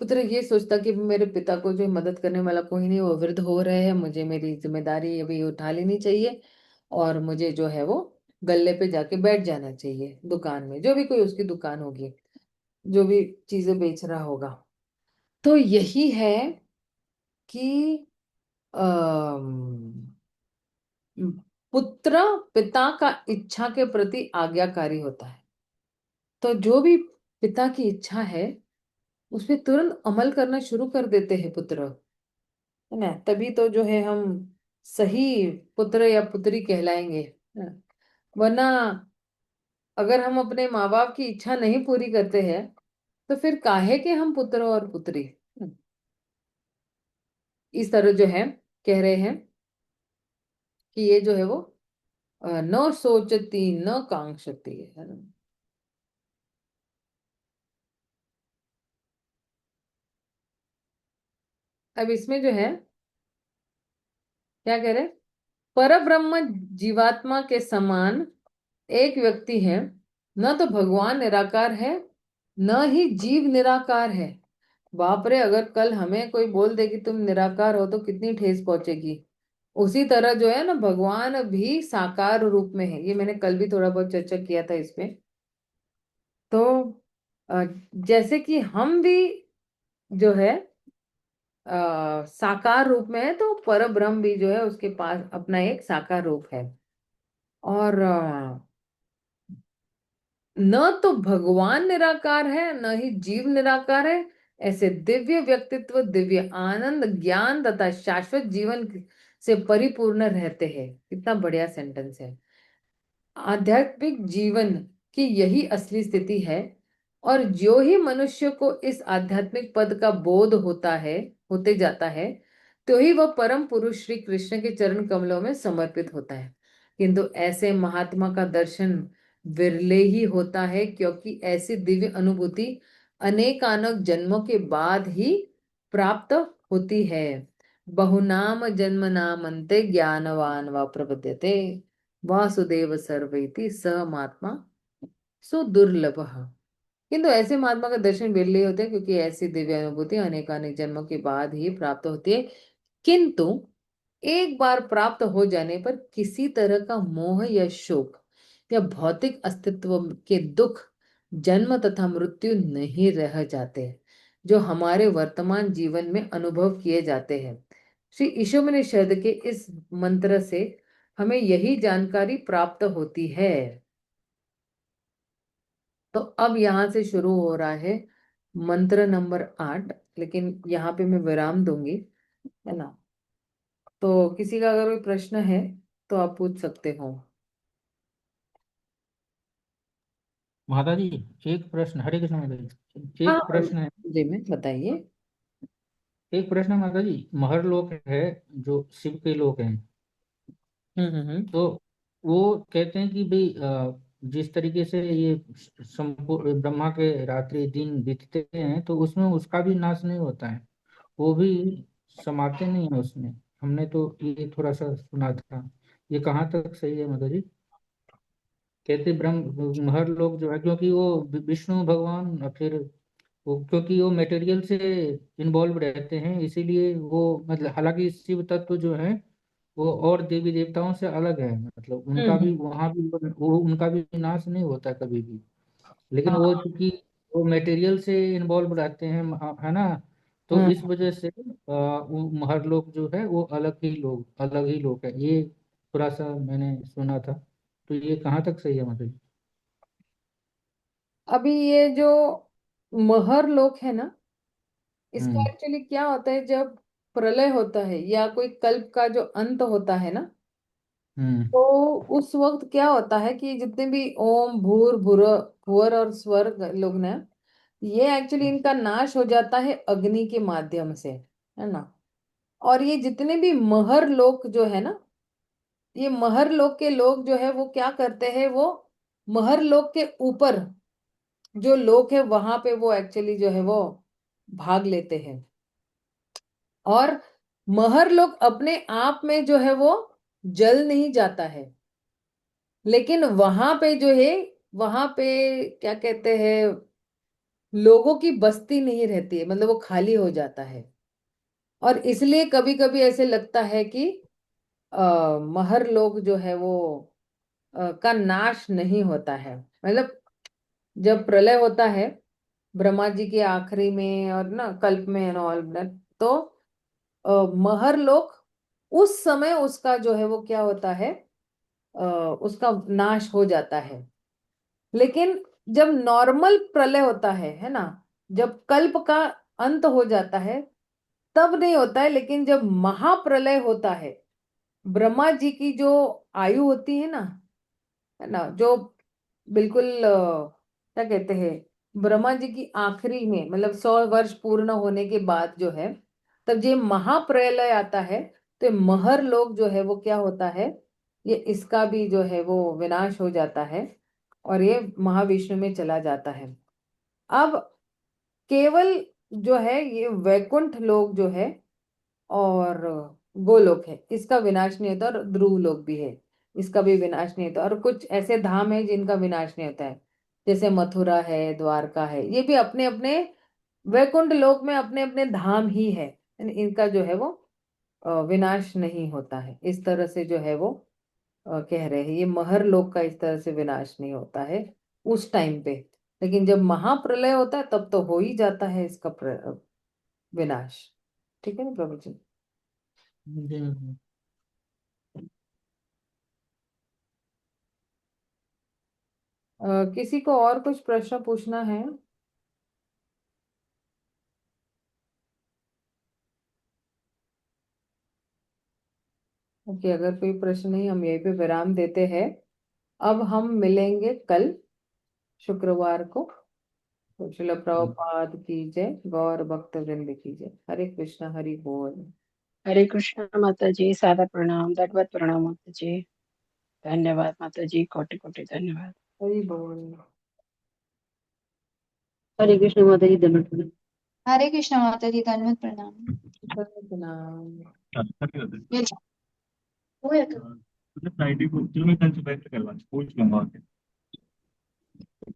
पुत्र ये सोचता कि मेरे पिता को जो मदद करने वाला कोई नहीं, वो वृद्ध हो रहे हैं, मुझे मेरी जिम्मेदारी अभी उठा लेनी चाहिए, और मुझे जो है वो गल्ले पे जाके बैठ जाना चाहिए, दुकान में जो भी कोई उसकी दुकान होगी, जो भी चीजें बेच रहा होगा। तो यही है कि अम, पुत्र पिता का इच्छा के प्रति आज्ञाकारी होता है। तो जो भी पिता की इच्छा है उस पे तुरंत अमल करना शुरू कर देते हैं पुत्र, है ना। तभी तो जो है हम सही पुत्र या पुत्री कहलाएंगे, है ना? वरना अगर हम अपने माँ बाप की इच्छा नहीं पूरी करते हैं तो फिर काहे के हम पुत्र और पुत्री। इस तरह जो है कह रहे हैं कि ये जो है वो न सोचती न कांक्षती, है ना। अब इसमें जो है क्या कह रहे, परब्रह्म जीवात्मा के समान एक व्यक्ति है, न तो भगवान निराकार है न ही जीव निराकार है। बाप रे, अगर कल हमें कोई बोल दे कि तुम निराकार हो तो कितनी ठेस पहुंचेगी। उसी तरह जो है ना भगवान भी साकार रूप में है, ये मैंने कल भी थोड़ा बहुत चर्चा किया था इसमें। तो अ, जैसे कि हम भी जो है साकार रूप में है, तो पर ब्रह्म भी जो है उसके पास अपना एक साकार रूप है। और न तो भगवान निराकार है, न ही जीव निराकार है। ऐसे दिव्य व्यक्तित्व दिव्य आनंद ज्ञान तथा शाश्वत जीवन से परिपूर्ण रहते हैं। कितना बढ़िया सेंटेंस है। आध्यात्मिक जीवन की यही असली स्थिति है। और जो ही मनुष्य को इस आध्यात्मिक पद का बोध होता है, होते जाता है, तो ही वह परम पुरुष श्री कृष्ण के चरण कमलों में समर्पित होता है। किंतु ऐसे महात्मा का दर्शन विरले ही होता है, क्योंकि ऐसी दिव्य अनुभूति अनेकानेक जन्मों के बाद ही प्राप्त होती है। बहुनाम जन्म नामन्ते ज्ञानवान व प्रपद्यते वासुदेव सर्वैति स महात्मा सुदुर्लभ। किंतु ऐसे महात्मा का दर्शन बिरले होते हैं, क्योंकि ऐसी दिव्य अनुभूति अनेकानेक जन्मों के बाद ही प्राप्त होती है। किंतु एक बार प्राप्त हो जाने पर किसी तरह का मोह या शोक या भौतिक अस्तित्व के दुख, जन्म तथा मृत्यु नहीं रह जाते, जो हमारे वर्तमान जीवन में अनुभव किए जाते हैं। श्री ईशोमणि शब्द के इस मंत्र से हमें यही जानकारी प्राप्त होती है। तो अब यहाँ से शुरू हो रहा है मंत्र नंबर 8, लेकिन यहाँ पे मैं विराम दूंगी, है ना। तो किसी का अगर कोई प्रश्न है तो आप पूछ सकते हो। माता जी, एक प्रश्न। हरे कृष्ण माता जी, हाँ एक प्रश्न है। जी में बताइए। एक प्रश्न है माता जी। महर लोक है, जो शिव के लोक हैं, हम्म। तो वो कहते हैं कि भाई जिस तरीके से ये संपूर्ण ब्रह्मा के रात्रि दिन बीतते हैं, तो उसमें उसका भी नाश नहीं होता है, वो भी समाते नहीं है उसमें। हमने तो ये थोड़ा सा सुना था, ये कहाँ तक सही है माता जी? कहते ब्रह्म हर लोग जो है, क्योंकि वो विष्णु भगवान, और फिर वो क्योंकि वो मटेरियल से इन्वॉल्व रहते हैं, इसीलिए वो मतलब हालांकि शिव तत्व जो है वो और देवी देवताओं से अलग है, मतलब उनका भी हम्म। वहाँ भी वो उनका भी नाश नहीं होता कभी भी। लेकिन वो हाँ। चूंकि वो मटेरियल से इन्वॉल्व रहते हैं, है ना, तो हम्म। इस वजह से वो हर लोग जो है वो अलग ही लोग है। ये थोड़ा सा मैंने सुना था, तो ये कहाँ तक सही है मतलब? अभी ये जो महर लोक है ना, इसका हम्म। एक्चुअली क्या होता है, जब प्रलय होता है या कोई कल्प का जो अंत होता है ना, हम्म। तो उस वक्त क्या होता है कि जितने भी ओम भूर भुर भुवर और स्वर्ग लोग ना, ये एक्चुअली इनका नाश हो जाता है अग्नि के माध्यम से, है ना। और ये जितने भी महर लोक जो है ना, ये महर लोक के लोग जो है वो क्या करते हैं, वो महर लोक के ऊपर जो लोग है वहां पे वो एक्चुअली जो है वो भाग लेते हैं। और महर लोग अपने आप में जो है वो जल नहीं जाता है, लेकिन वहां पे जो है, वहां पे क्या कहते हैं, लोगों की बस्ती नहीं रहती है, मतलब वो खाली हो जाता है। और इसलिए कभी कभी ऐसे लगता है कि महर लोग जो है वो का नाश नहीं होता है। मतलब जब प्रलय होता है ब्रह्मा जी के आखिरी में और ना कल्प में एंड ऑल, तो महर लोक उस समय उसका जो है वो क्या होता है, उसका नाश हो जाता है। लेकिन जब नॉर्मल प्रलय होता है ना, जब कल्प का अंत हो जाता है तब नहीं होता है। लेकिन जब महाप्रलय होता है, ब्रह्मा जी की जो आयु होती है ना, जो बिल्कुल क्या कहते हैं, ब्रह्मा जी की आखिरी में मतलब 100 वर्ष पूर्ण होने के बाद जो है, तब ये महाप्रलय आता है। तो ये महर लोग जो है वो क्या होता है, ये इसका भी जो है वो विनाश हो जाता है और ये महाविष्णु में चला जाता है। अब केवल जो है ये वैकुंठ लोग जो है और गोलोक है, इसका विनाश नहीं होता। और ध्रुव लोक भी है, इसका भी विनाश नहीं होता। और कुछ ऐसे धाम है जिनका विनाश नहीं होता है, जैसे मथुरा है, द्वारका है, ये भी अपने अपने वैकुंठ लोक में अपने अपने धाम ही है। इनका जो है वो विनाश नहीं होता है। इस तरह से जो है वो कह रहे हैं, ये महर लोक का इस तरह से विनाश नहीं होता है उस टाइम पे। लेकिन जब महाप्रलय होता है तब तो हो ही जाता है इसका विनाश। ठीक है ना प्रभु जी? जी। किसी को और कुछ प्रश्न पूछना है? ओके, अगर कोई प्रश्न नहीं, हम यहीं पे विराम देते हैं। अब हम मिलेंगे कल शुक्रवार को। तो श्रील प्रभुपाद की जय, गौर भक्त वृंद की जय। हरे कृष्णा, हरि बोल। हरे कृष्णा माता जी, सादर प्रणाम, दंडवत प्रणाम माता जी। धन्यवाद माता जी, कोटि कोटि धन्यवाद। हरि बोल। हरे कृष्ण माता जी, दंडवत प्रणाम। हरे कृष्ण माता जी, दंडवत प्रणाम। सतनाम। ये हो या तो मतलब फ्राइडे को चलो मैं कल सुबह से करवा पूछ लूंगा।